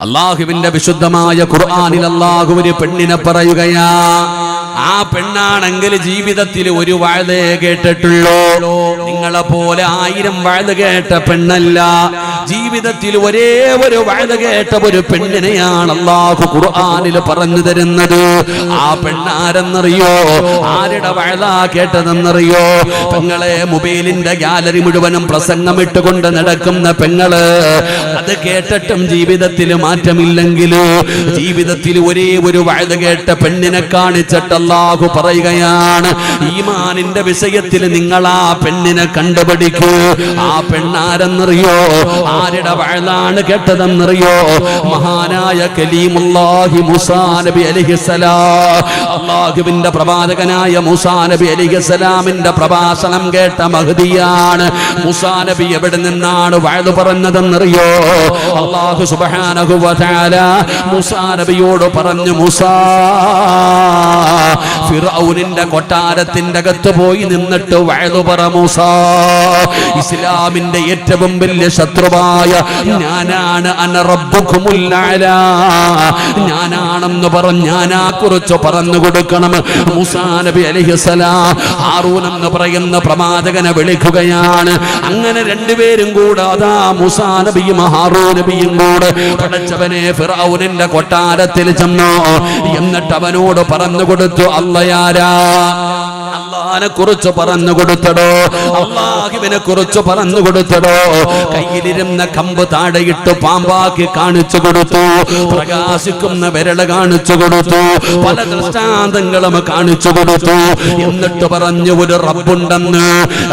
അല്ലാഹുവിന്റെ വിശുദ്ധമായ ഖുർആനിൽ അല്ലാഹു ഒരു പെണ്ണിനെ പറയുകയാ. ആ പെണ്ണാണെങ്കിൽ ജീവിതത്തിൽ ഒരു വഅദേ കേട്ടിട്ടുള്ളൂ. നിങ്ങളെ പോലെ 1000 വഅദ കേട്ട പെണ്ണല്ല. ജീവിതത്തിൽ ഒരേ ഒരു വഅദ കേട്ട ഒരു പെണ്ണിനെയാണ് അല്ലാഹു ഖുർആനിൽ പറഞ്ഞു തരുന്നത്. ആ പെണ്ണാരെന്നറിയോ? ആരുടെ വഅദ കേട്ടതെന്നറിയോ? പെങ്ങളെ, മൊബൈലിന്റെ ഗാലറി മുഴുവനും പ്രസംഗമിട്ടുകൊണ്ട് നടക്കുന്ന പെങ്ങള്, അത് കേട്ടിട്ടും ജീവിതത്തിൽ മാറ്റമില്ലെങ്കിലോ ജീവിതത്തിൽ ഒരേ ഒരു വഅദ കേട്ട പെണ്ണിനെ കാണിച്ചിട്ട് അല്ലാഹു പറയുകയാണ്, ഈമാനിന്റെ വിഷയത്തിൽ നിങ്ങൾ ആ പെണ്ണിനെ കണ്ടുപിടിക്കൂ. ആ പെണ്ണാരെന്നറിയോ? ആരുടെ വഅദാണ് കേട്ടതെന്നറിയോ? മഹാനായ കലീമുല്ലാഹി മൂസാ നബി അലൈഹിസ്സലാം. അല്ലാഹുവിന്റെ പ്രവാചകനായ മൂസാ നബി അലൈഹിസ്സലാമിന്റെ പ്രഭാഷണം കേട്ട മഹ്ദിയാണ്. മൂസാ നബി എവിടെ നിന്നാണ് വഅദ് പറഞ്ഞതെന്നറിയോ? അല്ലാഹു സുബ്ഹാനഹു വ തആല മൂസാ നബിയോട് പറഞ്ഞു, മൂസാ, ഫിർഔനിന്റെ കൊട്ടാരത്തിന്റെ അകത്ത് പോയി നിന്നിട്ട് വഅദ് പറ മൂസാ. ഇസ്ലാമിന്റെ ഏറ്റവും വലിയ ശത്രുവായ ഞാനാണ്, അന റബ്ബുകുമുൽ അഅലാ, ഞാനാണെന്ന് പറഞ്ഞ് ഞാനാ കുറിച്ച് പറഞ്ഞു കൊടുക്കണം. മൂസാ നബി അലൈഹിസ്സലാം ഹാറൂൻ എന്ന് പറയുന്ന പ്രവാചകനെ വിളിക്കുകയാണ്. അങ്ങനെ രണ്ടുപേരും കൂടെ അതാ മൂസാ നബിയും ഹാറൂൻ നബിയും കൂടെ പടച്ചവനെ ഫിർഔനിന്റെ കൊട്ടാരത്തിൽ ചെന്നു. എന്നിട്ട് അവനോട് പറഞ്ഞു കൊടുത്തു, അല്ലാഹയാരാ, അല്ലാഹനെ കുറിച്ച് പറഞ്ഞു കൊടുത്തടോ, അല്ലാഹുവിനെ കുറിച്ച് പറഞ്ഞു കൊടുത്തടോ. കയ്യിലിരുന്ന കമ്പ് താഴെയിട്ട് പാമ്പാക്കി കാണിച്ചു കൊടുത്തു, പ്രകാശിക്കുന്ന വിരൽ കാണിച്ചു കൊടുത്തു, പല ദൃഷ്ടാന്തങ്ങളും കാണിച്ചു കൊടുത്തു. എന്നിട്ട് പറഞ്ഞു, ഒരു റബ്ബുണ്ടെന്ന്.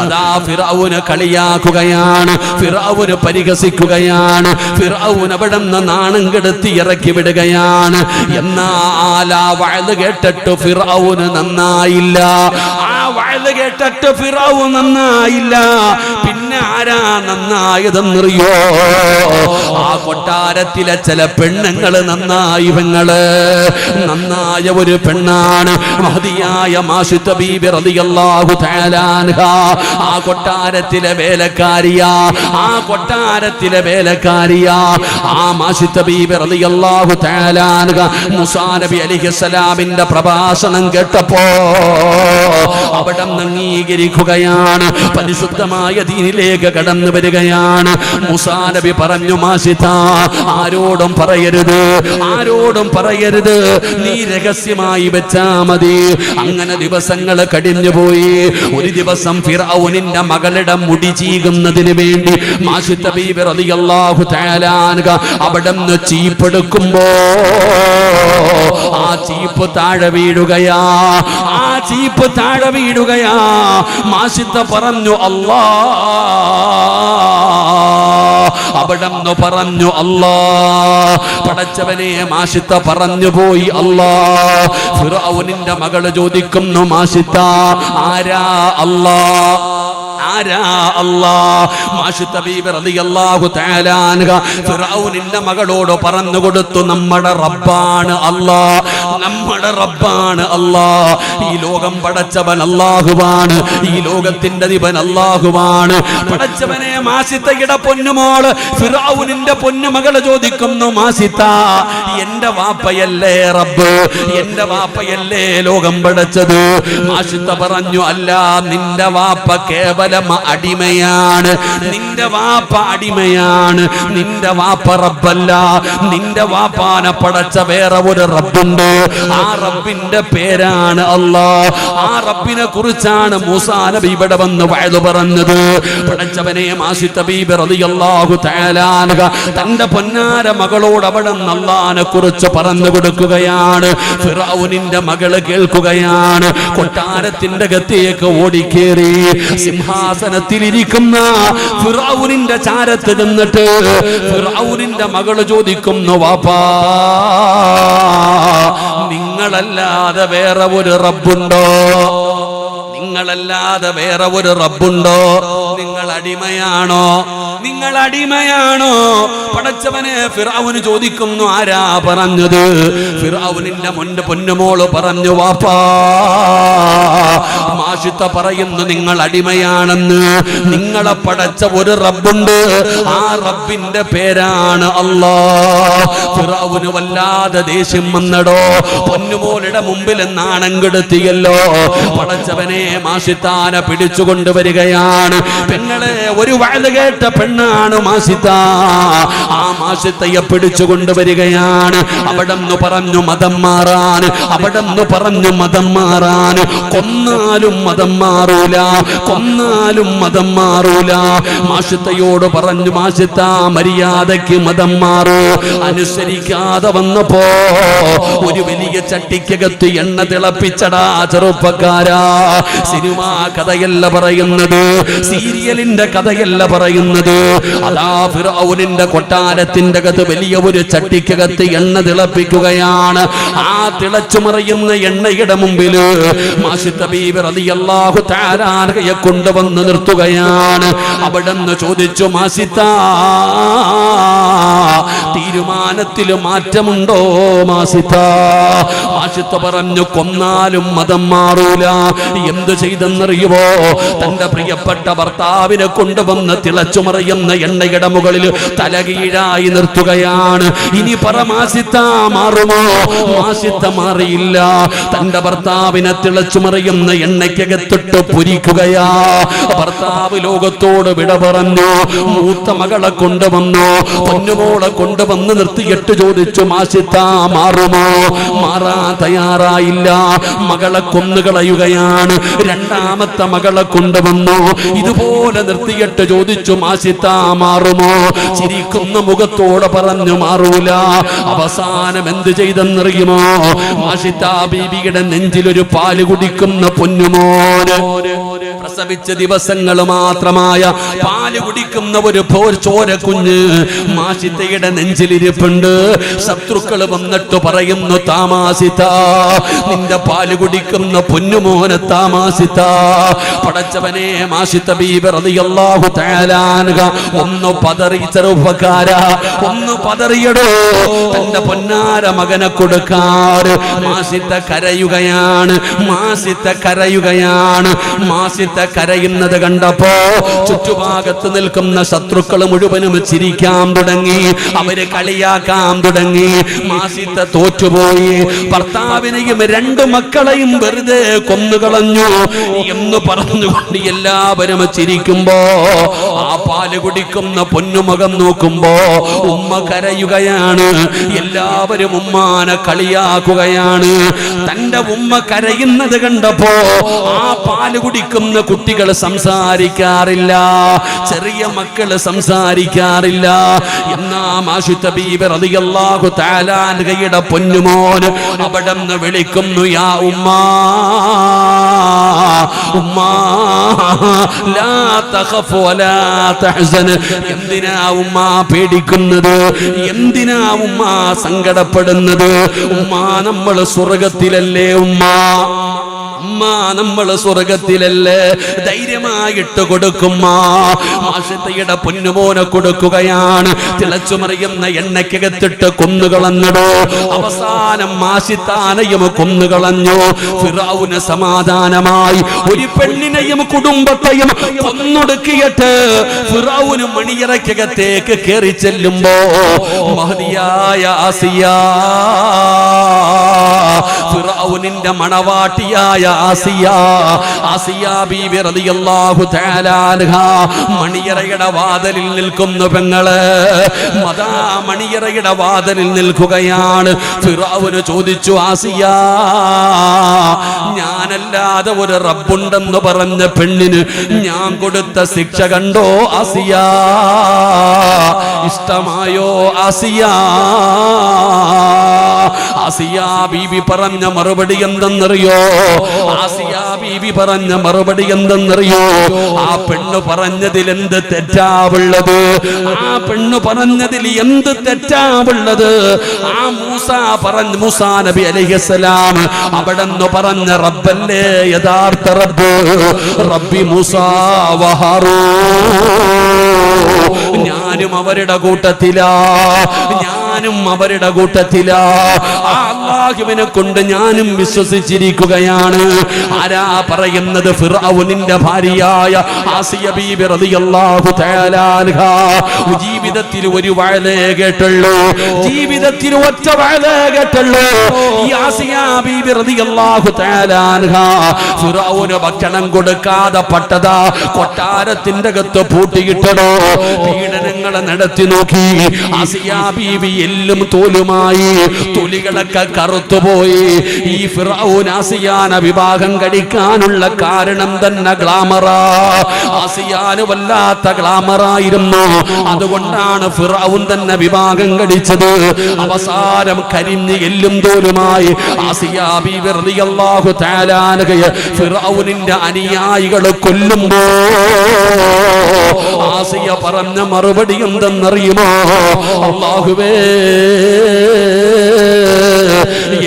അതാ ഫിർഔനെ കളിയാക്കുകയാണ്, ഫിർഔനെ പരിഹസിക്കുകയാണ്, ഫിർഔൻ അവിടെ നിന്ന് നാണം കെടുത്തി ഇറക്കി വിടുകയാണ്. എന്നാൽ ആ വഅദ് കേട്ടിട്ട് ഫിർഔന് നന്നായില്ല. ആ വഅദ് കേട്ടിട്ട് ഫിർഔൻ നന്നായില്ല. പിന്നെ ആരാ നന്നായതെന്നറിയോ? ആ കൊട്ടാരത്തിലെ ചില പെണ്ണുങ്ങള് നന്നായി. പെങ്ങള് നന്നായ ഒരു പെണ്ണാണ് മഹദിയായ മാഷിത്ത ബീബി റളിയല്ലാഹു തആല അൻഹാ. ആ കൊട്ടാരത്തിലെ വേലക്കാരിയാ, ആ കൊട്ടാരത്തിലെ വേലക്കാരിയാ. ആ മാഷിത്ത ബീബി റളിയല്ലാഹു തആല അൻഹാ മൂസാ നബി അലൈഹിസ്സലാമിന്റെ പ്രഭാഷണം കേട്ടപ്പോ അവിടെ അംഗീകരിക്കുകയാണ്, പരിശുദ്ധമായ ദീനിലേക്ക് കടന്നു വരികയാണ്. മൂസാ നബി പറഞ്ഞു, മാഷിത, ആരോടും പറയരുത്, ആരോടും പറയരുത്, നീ രഹസ്യമായി വെച്ചാ മതി. അങ്ങനെ ദിവസങ്ങൾ കഴിഞ്ഞുപോയി. ഒരു ദിവസം ഫിർഔനിന്റെ മകളുടെ മുടി ചീകുന്നതിന് വേണ്ടി മാഷിത്ത ബീബി റളിയല്ലാഹു തആല അൻഹ അവിടുന്ന് ചീപ്പെടുക്കുമ്പോ ആ ചീപ്പ് താഴെ വീഴുകയാ, ആ ചീപ്പ് താഴെ വീഴുകയാ. മാഷിത്ത പറഞ്ഞു, അല്ലാ, അവിടെന്ന് പറഞ്ഞു, അല്ലാ. പടച്ചവനെ, മാഷിത്ത പറഞ്ഞു പോയി, അല്ലാ. ഫിർഔനിന്റെ മകള് ചോദിക്കുന്നു, മാഷിത്ത, ആരാ അല്ലാ, ആരാ അല്ലാ? മാഷിത്ത ബീബി റളിയല്ലാഹു തആല അൻഹ ഫിർഔനിന്റെ മകളോട് പറഞ്ഞു കൊടുത്തു, നമ്മുടെ റബ്ബാണ് അല്ലാ, നമ്മുടെ റബ്ബാണ് അല്ലാ. ഈ ലോകം പടച്ചവൻ അല്ലാഹുവാണ്, ഈ ലോകത്തിന്റെ അധിപൻ അല്ലാഹുവാണ്. പടച്ചവനെ, മാഷിത്തയുടെ പൊന്നുമോള് ഫിർഔനിന്റെ പൊന്നുമകള് ചോദിക്കുന്നു, മാഷിത്ത, എന്റെ വാപ്പയല്ലേ റബ്ബ്, എന്റെ വാപ്പയല്ലേ ലോകം പടച്ചത്? മാഷിത്ത പറഞ്ഞു, അല്ല, നിന്റെ വാപ്പ കേവലം അടിമയാണ്, നിന്റെ വാപ്പ അടിമയാണ്, നിന്റെ വാപ്പ റബ്ബല്ല. നിന്റെ വാപ്പാനെ പടച്ച വേറെ ഒരു റബ്ബുണ്ട്, ആ റബ്ബിന്റെ പേരാണ് അല്ലാഹ്. ആ റബ്ബിനെ കുറിച്ചാണ് മൂസാ നബി ഇവിടെ വന്ന് വഅദ് പറഞ്ഞത്. പടച്ചവനെ, മാഷിത്ത ബീബി റളിയല്ലാഹു തആല അൻഹ തന്റെ പൊന്നാര മകളോട് അവിടെ അല്ലാഹനെ കുറിച്ച് പറഞ്ഞു കൊടുക്കുകയാണ്. ഫിർഔനിന്റെ മകള് കേൾക്കുകയാണ്. കൊട്ടാരത്തിന്റെ അകത്തേക്ക് ഓടിക്കേറി സിംഹാസനത്തിലിരിക്കുന്ന ഫിർഔനിന്റെ ചാരത്ത് നിന്നിട്ട് ഫിർഔനിന്റെ മകള് ചോദിക്കുന്നു, വാപ്പാ, നിങ്ങളല്ലാതെ വേറെ ഒരു റബ്ബുണ്ടോ? നിങ്ങളല്ലാതെ വേറെ ഒരു റബ്ബുണ്ടോ? നിങ്ങൾ അടിമയാണോ? നിങ്ങൾ അടിമയാണോ? പടച്ചവനെ ഫിർഔൻ ചോദിക്കുന്നു, ആരാ പറഞ്ഞത്? ഫിർഔനിന്റെ മുൻപ് പൊന്നുമോള് പറഞ്ഞു, വാപ്പാ. മാഷിത്ത പറയുന്നു, നിങ്ങൾ അടിമയാണെന്ന്. നിങ്ങളെ പടച്ച ഒരു റബ്ബുണ്ട്, ആ റബ്ബിന്റെ പേരാണ് അല്ലാഹ്. ഫിർഔന് വല്ലാതെ ദേഷ്യം വന്നടോ. പൊന്നുമോളുടെ മുമ്പിൽ നാണം കെടുത്തിയല്ലോ. പടച്ചവനെ മാഷിത്താനെ പിടിച്ചുകൊണ്ട് വരികയാണ്. പെങ്ങളെ, ഒരു വഅദ് കേട്ട പെണ്ണാണ് മാഷിത്ത. ആ മാഷിത്തയെ പിടിച്ചുകൊണ്ട് വരികയാണ്. അവിടെന്ന് പറഞ്ഞു മതം മാറാൻ, അവിടെന്ന് പറഞ്ഞു മതം മാറാൻ. കൊന്നാലും മതം മാറൂല, കൊന്നാലും മതം മാറൂല. മാഷിത്തയോട് പറഞ്ഞു, മാഷിത്ത മര്യാദയ്ക്ക് മതം മാറൂ. അനുസരിക്കാതെ വന്നപ്പോ ഒരു വലിയ ചട്ടിക്കകത്ത് എണ്ണ തിളപ്പിച്ചടാ ചെറുപ്പക്കാരാ. സിനിമാ കഥയല്ല പറയുന്നത്, സീരിയലിന്റെ കഥയല്ല പറയുന്നത്. അതാ ഫിർഔനിന്റെ കൊട്ടാരത്തിന്റെ അകത്ത് വലിയ ഒരു ചട്ടിക്കകത്ത് എണ്ണ തിളപ്പിക്കുകയാണ്. ആ തിളച്ചുമറിയുന്ന എണ്ണയുടെ മുമ്പിൽ മാഷിത്ത ബീവി റളിയല്ലാഹു തആല അൻഹയെ കൊണ്ടുവന്ന് നിർത്തുകയാണ്. അവിടെന്ന് ചോദിച്ചു, മാഷിത്ത, തീരുമാനത്തിൽ മാറ്റമുണ്ടോ മാഷിത്ത? മാഷിത്ത പറഞ്ഞു, കൊന്നാലും മതം മാറൂല. എന്ത് ചെയ്തെന്നറിയുമോ? തന്റെ പ്രിയപ്പെട്ട ഭർത്താവിനെ കൊണ്ടുവന്ന് തിളച്ചുമറിയുന്ന എണ്ണയുടെ മുകളിൽ തലകീഴായി നിർത്തുകയാണ്. ഇനി പറ മാഷിത്ത, മാറുമോ? മാഷിത്ത മാറിയില്ല. തന്റെ ഭർത്താവിനെ തിളച്ചുമറിയുന്ന എണ്ണയ്ക്കകത്തിട്ട് പൊരിക്കുകയാ. ഭർത്താവ് ലോകത്തോട് വിട പറഞ്ഞു. മൂത്ത മകളെ കൊണ്ടുവന്നു, പൊന്നുമോളെ കൊണ്ടുവന്ന് നിർത്തിയിട്ട് ചോദിച്ചു, മാഷിത്ത മാറുമോ? മാറാൻ തയ്യാറായില്ല. മകളെ കൊന്നുകളയുകയാണ്. രണ്ടാമത്തെ മകളെ കൊണ്ടുവന്നു, ഇതുപോലെ നിർത്തിയിട്ട് ചോദിച്ചു, മാഷിത്ത മാറുമോ? ചിരിക്കുന്ന മുഖത്തോടെ പറഞ്ഞു, മാറൂല. അവസാനം എന്ത് ചെയ്തെന്നറിയുമോ? മാഷിത്ത ബീബിയുടെ നെഞ്ചിലൊരു പാല് കുടിക്കുന്ന പൊന്നുമോന്, പ്രസവിച്ച ദിവസങ്ങൾ മാത്രമായ പാല് കുടിക്കുന്ന ഒരു ചോര കുഞ്ഞ് മാഷിത്തയുടെ നെഞ്ചിലിരിപ്പുണ്ട്. ശത്രുക്കൾ വന്നിട്ട് പറയുന്നു, താമാസിത്ത, നിന്റെ പാല് കുടിക്കുന്ന പൊന്നുമോനെ താമാസിത്ത. പടച്ചവനെ, മാഷിത്ത ബീബി റളിയല്ലാഹു തആല അൻഹ ഒന്ന് പതറി. ചെറുപ്പക്കാരാ, ഒന്ന് പതറിയടോ. തന്റെ പൊന്നാര മകനെ കൊടുക്കാറ് മാഷിത്ത കരയുകയാണ്. മാഷിത്ത കരയുകയാണ്. മാഷിത്ത കരയുന്നത് കണ്ടപ്പോ ചുറ്റുഭാഗത്ത് നിൽക്കുന്ന ശത്രുക്കൾ മുഴുവനും ചിരിക്കാൻ തുടങ്ങി. അവര് കളിയാക്കാൻ തുടങ്ങി. മാഷിത്ത തോറ്റുപോയി. ഭർത്താവിനെയും രണ്ടു മക്കളെയും വെറുതെ കൊന്നുകളഞ്ഞു എന്ന് പറഞ്ഞുകൊണ്ട് എല്ലാവരും ചിരിക്കുമ്പോ ആ പാല് കുടിക്കുന്ന പൊന്നുമുഖം നോക്കുമ്പോ ഉമ്മ കരയുകയാണ്. എല്ലാവരും ഉമ്മാനെ കളിയാക്കുകയാണ്. തന്റെ ഉമ്മ കരയുന്നത് കണ്ടപ്പോ ആ പാല് കുടിക്കുന്ന കുട്ടികൾ സംസാരിക്കാറില്ല, ചെറിയ മക്കള് സംസാരിക്കാറില്ല. എന്നാ മാഷിത്ത ബീബി റളിയല്ലാഹു തആല അൻഹയുടെ പൊന്നുമോൻ അവിടെന്ന് വിളിക്കുന്നു, യാ ഉമ്മാ, ഉമ്മാ ലാ തഖഫ് വലാ തഹ്സൻ. എന്തിനാ ഉമ്മ പേടിക്കുന്നത്? എന്തിനാ ഉമ്മ സങ്കടപ്പെടുന്നത്? ഉമ്മ, നമ്മൾ സ്വർഗത്തിലല്ലേ ഉമ്മ? ഉമ്മ, നമ്മൾ സ്വർഗത്തിലല്ലേ? ധൈര്യമായിട്ട് കൊടുക്കുമ്മ. മാഷിത്തയുടെ പൊന്നുമോനെ കൊടുക്കുകയാണ്. തിളച്ചുമറിയുന്ന എണ്ണയ്ക്കകത്തിട്ട് കൊന്നുകളഞ്ഞടോ. അവസാനം മാഷിത്താനെയും കൊന്നുകളഞ്ഞു. ഫിർഔന് സമാധാനമായി. ഒരു പെണ്ണിനെയും കുടുംബത്തെയും കൊന്നൊടുക്കിയിട്ട് ഫിർഔന് മണിയറയ്ക്കകത്തേക്ക് കയറി ചെല്ലുമ്പോ മഹദിയായ ആസിയ, ഫിർഔനിന്റെ മണവാട്ടിയായ ആസിയ, ആസിയ ബീവി റളിയല്ലാഹു തആല അൻഹ മണിയറയുടെ വാതിലിൽ നിൽക്കുന്നു. പെങ്ങള് മദാ മണിയറയുടെ വാതിലിൽ നിൽക്കുകയാണ്. ഫിർഔന് ചോദിച്ചു, ആസിയ, ഞാനല്ലാതെ ഒരു റബ്ബുണ്ടെന്ന് പറഞ്ഞ പെണ്ണിന് ഞാൻ കൊടുത്ത ശിക്ഷ കണ്ടോ ആസിയ? ഇഷ്ടമായോ ആസിയ? ആസിയാ ബീവി പറഞ്ഞ മറുപടി എന്തെന്നറിയോ? ആസിയാ ബീവി പറഞ്ഞ മറുപടി എന്തെന്നറിയോ? ആ പെണ്ണ് പറഞ്ഞതിൽ എന്ത് തെറ്റാവുള്ളത്? ആ പെണ്ണ് പറഞ്ഞതിൽ എന്ത് തെറ്റാവുള്ളത്? ആ മൂസാ നബി അലൈഹിസ്സലാം അവിടെന്ന് പറഞ്ഞ റബ്ബല്ലേ യഥാർത്ഥ റബ്ബ്, റബ്ബി മൂസാ വ ഹാറൂൻ. ഞാനും അവരുടെ കൂട്ടത്തിലാ, ഞാനും അവരുടെ കൂട്ടത്തിലാ. ആ അല്ലാഹുവിനെ കൊണ്ട് ഞാനും വിശ്വസിച്ചിരിക്കുകയാണ്. ആരാ പറയുന്നത്? ഫിർഔനിന്റെ ഭാര്യയായ ആസിയ ബീബി റളിയല്ലാഹു തആല അൻഹാ. ജീവിതത്തിൽ ഒരു വഅലേ കേട്ടുള്ളൂ, ജീവിതത്തിൽ ഒറ്റ വഅലേ കേട്ടുള്ളൂ. ഈ ആസിയ ബീബി റളിയല്ലാഹു തആല അൻഹാ ഫിർഔന് ഭക്ഷണം കൊടുക്കാതെ പട്ടതാ കൊട്ടാരത്തിന്റെ അകത്ത് പൂട്ടിയിട്ടടോ. പീഡനങ്ങളെ നടത്തി നോക്കി. ആസിയ ബീബി എല്ലും തോലുമായി, തൊലികളൊക്കെ കറുത്തുപോയി. ഈ ഫിർഔൻ ആസിയാനെ വിവാഹം കഴിക്കാനുള്ള കാരണം തന്നെ ഗ്ലാമറാ. ആസിയാന് വല്ലാത്ത ഗ്ലാമറായിരുന്നു. അതുകൊണ്ടാണ് ഫിർഔൻ തന്നെ വിവാഹം കഴിച്ചത്. അവസാനം കരിഞ്ഞ് എല്ലും തോലുമായി ആസിയ ബീവി റളിയല്ലാഹു തആല അൻഹയെ ഫിർഔനിന്റെ അനുയായികൾ കൊല്ലുമ്പോ ആസിയ പറഞ്ഞ മറുപടി എന്തെന്നറിയുമോ? അല്ലാഹുവേ,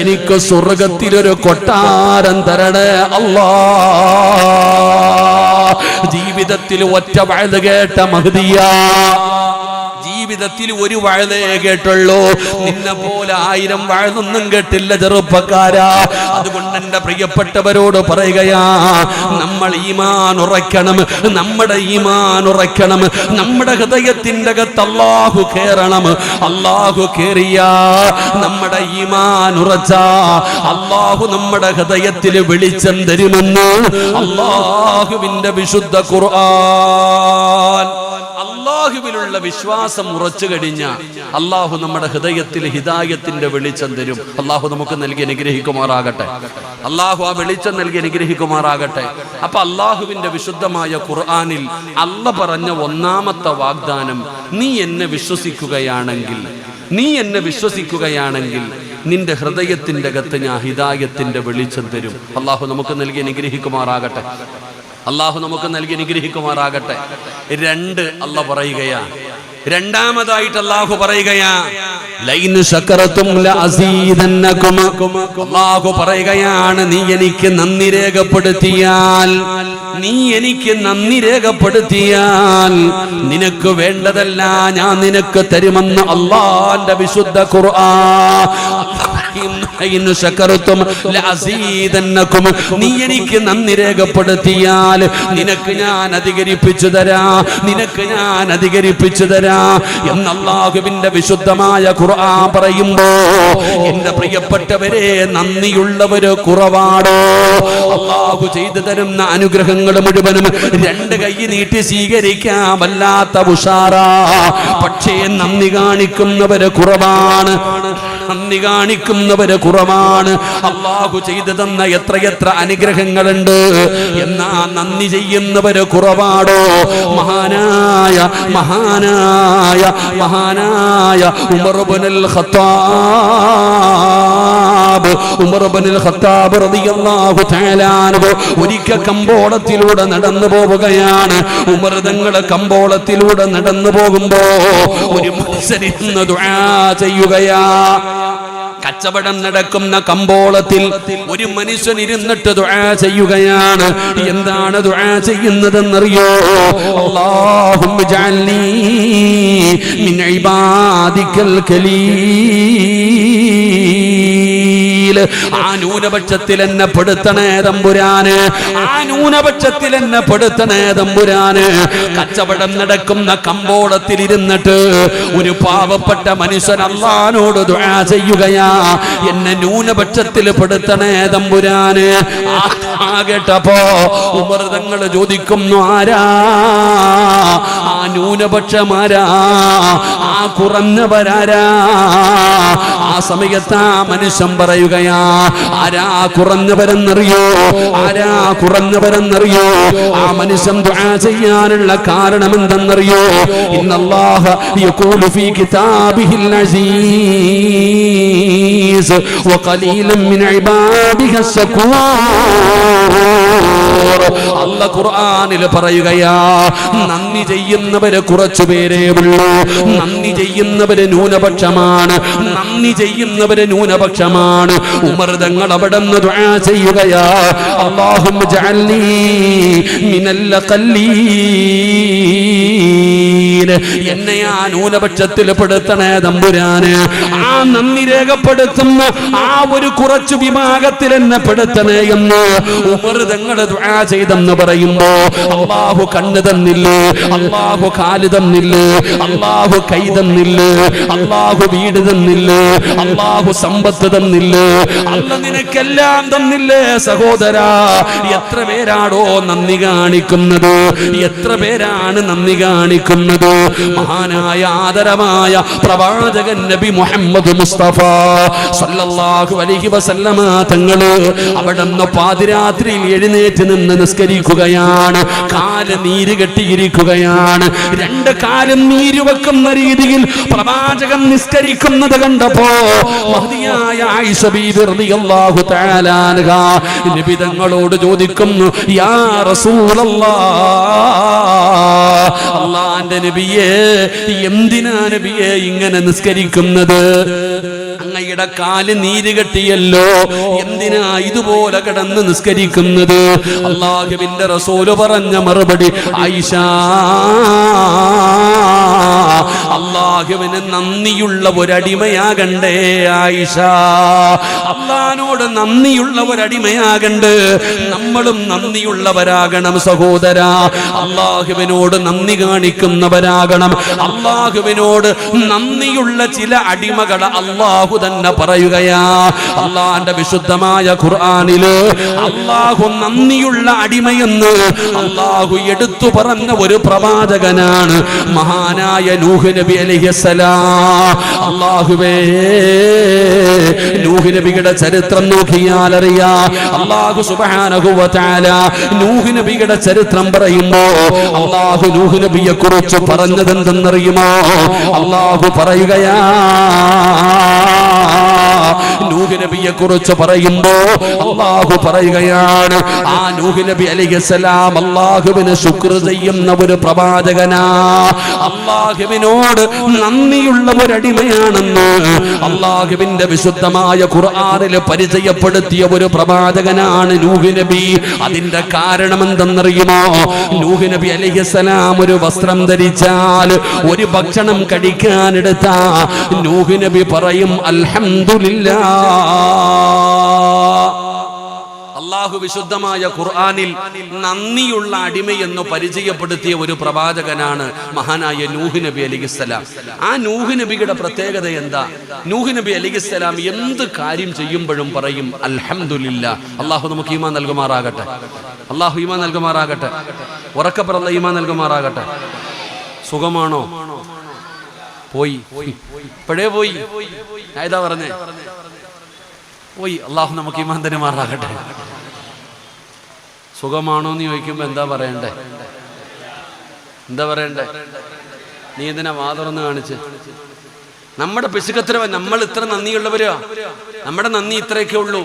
എനിക്ക് സ്വർഗത്തിലൊരു കൊട്ടാരം തരണേ അല്ലാ. ജീവിതത്തിൽ ഒറ്റ വഅദ് കേട്ട മഹ്ദിയാ, ജീവിതത്തിൽ ഒരു വഅദേ കേട്ടുള്ളൂ. നിന്നെ പോലെ 1000 വഅദൊന്നും കേട്ടില്ല ചെറുപ്പക്കാരാ. അതുകൊണ്ട് എന്റെ പ്രിയപ്പെട്ടവരോട് പറയുകയാ, നമ്മൾ ഈമാൻ ഉറക്കണം, നമ്മുടെ ഈമാൻ ഉറക്കണം. നമ്മുടെ ഹൃദയത്തിന്റെ അകത്ത് അല്ലാഹു കേറണം. അല്ലാഹു കേറിയാ നമ്മുടെ ഈമാൻ ഉറച്ചാ അല്ലാഹു നമ്മുടെ ഹൃദയത്തിൽ വെളിച്ചം തരുമെന്ന് അല്ലാഹുവിന്റെ വിശുദ്ധ ഖുർആൻ. അല്ലാഹുവിലുള്ള വിശ്വാസം ഉറച്ചു കഴിഞ്ഞ അല്ലാഹു നമ്മുടെ ഹൃദയത്തിൽ ഹിദായത്തിന്റെ വെളിച്ചം തരും. അല്ലാഹു നമുക്ക് നൽകി അനുഗ്രഹിക്കുമാറാകട്ടെ. അല്ലാഹു ആ വെളിച്ചം നൽകി അനുഗ്രഹിക്കുമാറാകട്ടെ. അപ്പൊ അല്ലാഹുവിന്റെ വിശുദ്ധമായ ഖുർആനിൽ അല്ല പറഞ്ഞ ഒന്നാമത്തെ വാഗ്ദാനം, നീ എന്നെ വിശ്വസിക്കുകയാണെങ്കിൽ, നീ എന്നെ വിശ്വസിക്കുകയാണെങ്കിൽ നിന്റെ ഹൃദയത്തിന്റെ അകത്ത് ഞാൻ ഹിദായത്തിന്റെ വെളിച്ചം തരും. അല്ലാഹു നമുക്ക് നൽകി അനുഗ്രഹിക്കുമാറാകട്ടെ. അല്ലാഹു നമുക്ക് നൽകി അനുഗ്രഹിക്കുമാറാകട്ടെ. 2 അല്ല പറയുകയാ. രണ്ടാമതായിട്ട് അല്ലാഹു പറയുകയാ, ലൈൻ ശകറതും ലഅസീദന്നകും. അല്ലാഹു പറയുകയാണ്, നീ എനിക്ക് നന്ദി രേഖപ്പെടുത്തിയാൽ, നീ എനിക്ക് നന്ദി രേഖപ്പെടുത്തിയാൽ നിനക്ക് വേണ്ടതല്ല ഞാൻ നിനക്ക് തരുമെന്ന് അല്ലാഹുവിന്റെ വിശുദ്ധ ഖുർആൻ. നീ എനിക്ക് നന്ദി രേഖപ്പെടുത്തിയാൽ നിനക്ക് ഞാൻ അധികരിപ്പിച്ചു തരാ, നിനക്ക് ഞാൻ അധികരിപ്പിച്ചു തരാ എന്ന് അല്ലാഹുവിന്റെ വിശുദ്ധമായ ഖുർആൻ പറയുമ്പോ, എന്റെ പ്രിയപ്പെട്ടവരെ, നന്ദിയുള്ളവര് കുറവാടോ? അല്ലാഹു ചെയ്തു തരുന്ന അനുഗ്രഹങ്ങൾ മുഴുവനും 2 കൈ നീട്ടി സ്വീകരിക്കാൻ വല്ലാത്ത ഉഷാറാ. പക്ഷേ നന്ദി കാണിക്കുന്നവര് കുറവാണ്, നന്ദി കാണിക്കുന്നവര് കുറവാണ്. അല്ലാഹു ചെയ്തു തന്ന എത്രയെത്ര അനുഗ്രഹങ്ങളുണ്ട്, എന്നാ നന്ദി ചെയ്യുന്നവര് കുറവാടോ? മഹാനായ മഹാനായ മഹാനായ ഉമർ ഇബ്നുൽ ഖത്താബ്, ഉമർ ഇബ്നുൽ ഖത്താബ് റളിയല്ലാഹു തആല അൻഹു ഒരിക്കൽ കമ്പോളത്തിലൂടെ നടന്നു പോവുകയാണ്. ഉമർ തങ്ങളെ കമ്പോളത്തിലൂടെ നടന്നു പോകുമ്പോ ഒരു മനുഷ്യനിരുന്ന് ദുആ ചെയ്യുകയാ. കച്ചവടം നടക്കുന്ന കമ്പോളത്തിൽ ഒരു മനുഷ്യൻ ഇരുന്നിട്ട് ദുആ ചെയ്യുകയാണ്. എന്താണ് ദുആ ചെയ്യുന്നതെന്നറിയോ? അല്ലാഹുമ്മ ജഅൽനീ മിൻ ഇബാദിക്കൽ ഖലീൽ. ആ ന്യൂനപക്ഷത്തിൽ എന്നെ പെടുത്തണേ തമ്പുരാന്, ആ ന്യൂനപക്ഷത്തിൽ എന്നെ പെടുത്തണേ തമ്പുരാന്. കച്ചവടം നടക്കുന്ന കമ്പോളത്തിൽ ഇരുന്നിട്ട് ഒരു പാവപ്പെട്ട മനുഷ്യൻ അല്ലാഹുവോട് ദുആ ചെയ്യുകയാ, എന്നെ ന്യൂനപക്ഷത്തിൽ പെടുത്തണേ തമ്പുരാന്. ആ കേട്ടപ്പോ ഉമർ തങ്ങൾ ചോദിക്കുന്നു, ആരാ ആ ന്യൂനപക്ഷമാരാ, ആ കുറഞ്ഞവരാരാ? ആ സമയത്ത് ആ മനുഷ്യൻ പറയുകയാ, ആരാ കുറഞ്ഞവരെന്നറിയോ? ആരാ കുറഞ്ഞവരെന്നറിയോ? ആ മനുഷ്യൻ ദുആ ചെയ്യാനുള്ള കാരണം എന്തെന്നറിയോ? ഇന്നല്ലാഹ യഖൂലു ഫീ കിതാബിഹിൽ അസീസ് العزيز وقليلا من عبادك الشكور. അല്ലാഹു ഖുർആനിൽ പറയുകയാ, നന്ദി ചെയ്യുന്നവരെ കുറച്ചുപേരേ ഉള്ളൂ, നന്ദി ചെയ്യുന്നവരെ ന്യൂനപക്ഷമാണ്, നന്ദി ചെയ്യുന്നവരെ ന്യൂനപക്ഷമാണ്. ഉമർ തങ്ങൾ അവിടെ നിന്ന് ദുആ ചെയ്യുകയാ, അല്ലാഹുമ്മ ജഅൽനി മിനൽ ഖല്ലീൻ, എന്നെ ആ ന്യൂനപക്ഷത്തിൽ പെടുത്തണേ തമ്പുരാന്. ആ നന്ദി രേഖപ്പെടുത്തുന്ന ആ ഒരു കുറച്ചു വിഭാഗത്തിൽ എന്നെ പെടുത്തണേ എന്ന് ഉമർ തങ്ങൾ ദുആ ചെയ്തെന്ന് പറയുമ്പോ അല്ലാഹു കണ്ണ് തന്നില്ലേ, അല്ലാഹു കാല് തന്നില്ലേ, അല്ലാഹു കൈ തന്നില്ലേ, അല്ലാഹു വീട് തന്നില്ലേ, അല്ലാഹു സമ്പത്ത് തന്നില്ലേ, അല്ല നിനക്കെല്ലാം തന്നില്ലേ സഹോദരാ. എത്ര പേരാണോ നന്ദി കാണിക്കുന്നത്, എത്ര പേരാണ് നന്ദി കാണിക്കുന്നത്. മഹാനായ ആദരമായ പ്രവാചകൻ നബി മുഹമ്മദ് മുസ്തഫ സല്ലല്ലാഹു അലൈഹി വസല്ലമ തങ്ങള് അവിടുന്ന് പാതിരാത്രിയിൽ എഴുന്നേറ്റ് നിന്ന് നിസ്കരിക്കുകയാണ്. കാല് നീര് കെട്ടിയിരിക്കുകയാണ്. രണ്ട് കാലും നീര് വെക്കുന്ന രീതിയിൽ പ്രവാചകൻ നിസ്കരിക്കുന്നത് കണ്ടപ്പോ മഹദിയായ ആയിഷ ബീബി റളിയല്ലാഹു തആല അൻഹ നബി തങ്ങളോട് ചോദിക്കുന്നു, യാ റസൂലല്ലാഹ്, അല്ലാഹുവിന്റെ നബിയേ, എന്തിനാ നബിയേ ഇങ്ങനെ നിസ്കരിക്കുന്നത്? അങ്ങയുടെ കാല് നീര് കെട്ടിയല്ലോ, എന്തിനാ ഇതുപോലെ കിടന്ന് നിസ്കരിക്കുന്നത്? അല്ലാഹുവിന്റെ റസൂല് പറഞ്ഞ മറുപടി, ആയിഷ, അല്ലാഹുവിന് നന്ദിയുള്ള ഒരടിമയാകണ്ടേ ആയിഷ, അല്ലാഹുവിനോട് നന്ദിയുള്ള ഒരടിമയാകണ്ട്. നമ്മളും നന്ദിയുള്ളവരാകണം സഹോദരാ. അല്ലാഹുവിനോട് നന്ദി കാണിക്കുന്നവരാകണം. അല്ലാഹുവിനോട് നന്ദിയുള്ള ചില അടിമകളെ അല്ലാഹു തന്നെ പറയുകയാ. അല്ലാഹുവിന്റെ വിശുദ്ധമായ ഖുർആനില് അല്ലാഹു നന്ദിയുള്ള അടിമയെന്ന് അല്ലാഹു എടുത്തു പറഞ്ഞ ഒരു പ്രവാചകനാണ് മഹാനായ നൂഹ് നബി അലൈഹിസ്സലാം. അല്ലാഹുവേ, നൂഹ് നബിയുടെ ചരിത്രം നോക്കിയാൽ അറിയാം. അല്ലാഹു സുബ്ഹാനഹു വ തആല നൂഹ് നബിയുടെ ചരിത്രം പറയുമ്പോ അല്ലാഹു നൂഹ് നബിയെ കുറിച്ച് പറഞ്ഞത് എന്തെന്നറിയുമോ? അല്ലാഹു പറയുകയാ, നൂഹ് നബിയെ കുറിച്ച് പറയുമ്പോ അല്ലാഹു പറയുകയാണ്, ആ നൂഹ് നബി അലൈഹിസ്സലാം അല്ലാഹുവിനെ ശുക്ർ ചെയ്യുന്ന ഒരു പ്രവാചകനാ, അല്ലാഹുവിനോട് നന്ദിയുള്ള ഒരടിമയാണെന്ന് അല്ലാഹുവിന്റെ വിശുദ്ധമായ ഖുർആനിൽ പരിചയപ്പെടുത്തിയ ഒരു പ്രവാചകനാണ് നൂഹ് നബി. അതിന്റെ കാരണം എന്തെന്നറിയുമോ? നൂഹ് നബി അലൈഹിസ്സലാം ഒരു വസ്ത്രം ധരിച്ചാൽ, ഒരു ഭക്ഷണം കഴിക്കാനെടുത്ത നൂഹ് നബി പറയും അൽഹംദുലില്ലാ. അല്ലാഹു വിശുദ്ധമായ ഖുർആനിൽ നന്ദിയുള്ള അടിമയെന്ന് പരിചയപ്പെടുത്തിയ ഒരു പ്രവാചകനാണ് മഹാനായ നൂഹ് നബി അലൈഹിസ്സലാം. ആ നൂഹ് നബിയുടെ പ്രത്യേകത എന്താ? നൂഹ് നബി അലൈഹിസ്സലാം എന്ത് കാര്യം ചെയ്യുമ്പോഴും പറയും അൽഹംദുലില്ലാ. അല്ലാഹു നമുക്ക് ഈമാൻ നൽകുമാറാകട്ടെ. അല്ലാഹു ഈമാൻ നൽകുമാറാകട്ടെ. ഉറക്കെ പറഞ്ഞ ഈമാൻ നൽകുമാറാകട്ടെ. സുഖമാണോ? പോയി ഇപ്പോഴേ പോയി. ഏതാ പറഞ്ഞേ? പോയി. അല്ലാഹു നമുക്ക് ഈമാൻ തരുമാറാകട്ടെ. സുഖമാണോ എന്ന് ചോദിക്കുമ്പോ എന്താ പറയണ്ടേ? എന്താ പറയണ്ടേ? നീ എന്തിനാ വാതുറന്ന് കാണിച്ച്? നമ്മുടെ പിശുക്കത്ര നമ്മൾ ഇത്ര നന്ദിയുള്ളവരാ. നമ്മുടെ നന്ദി ഇത്രയൊക്കെ ഉള്ളൂ.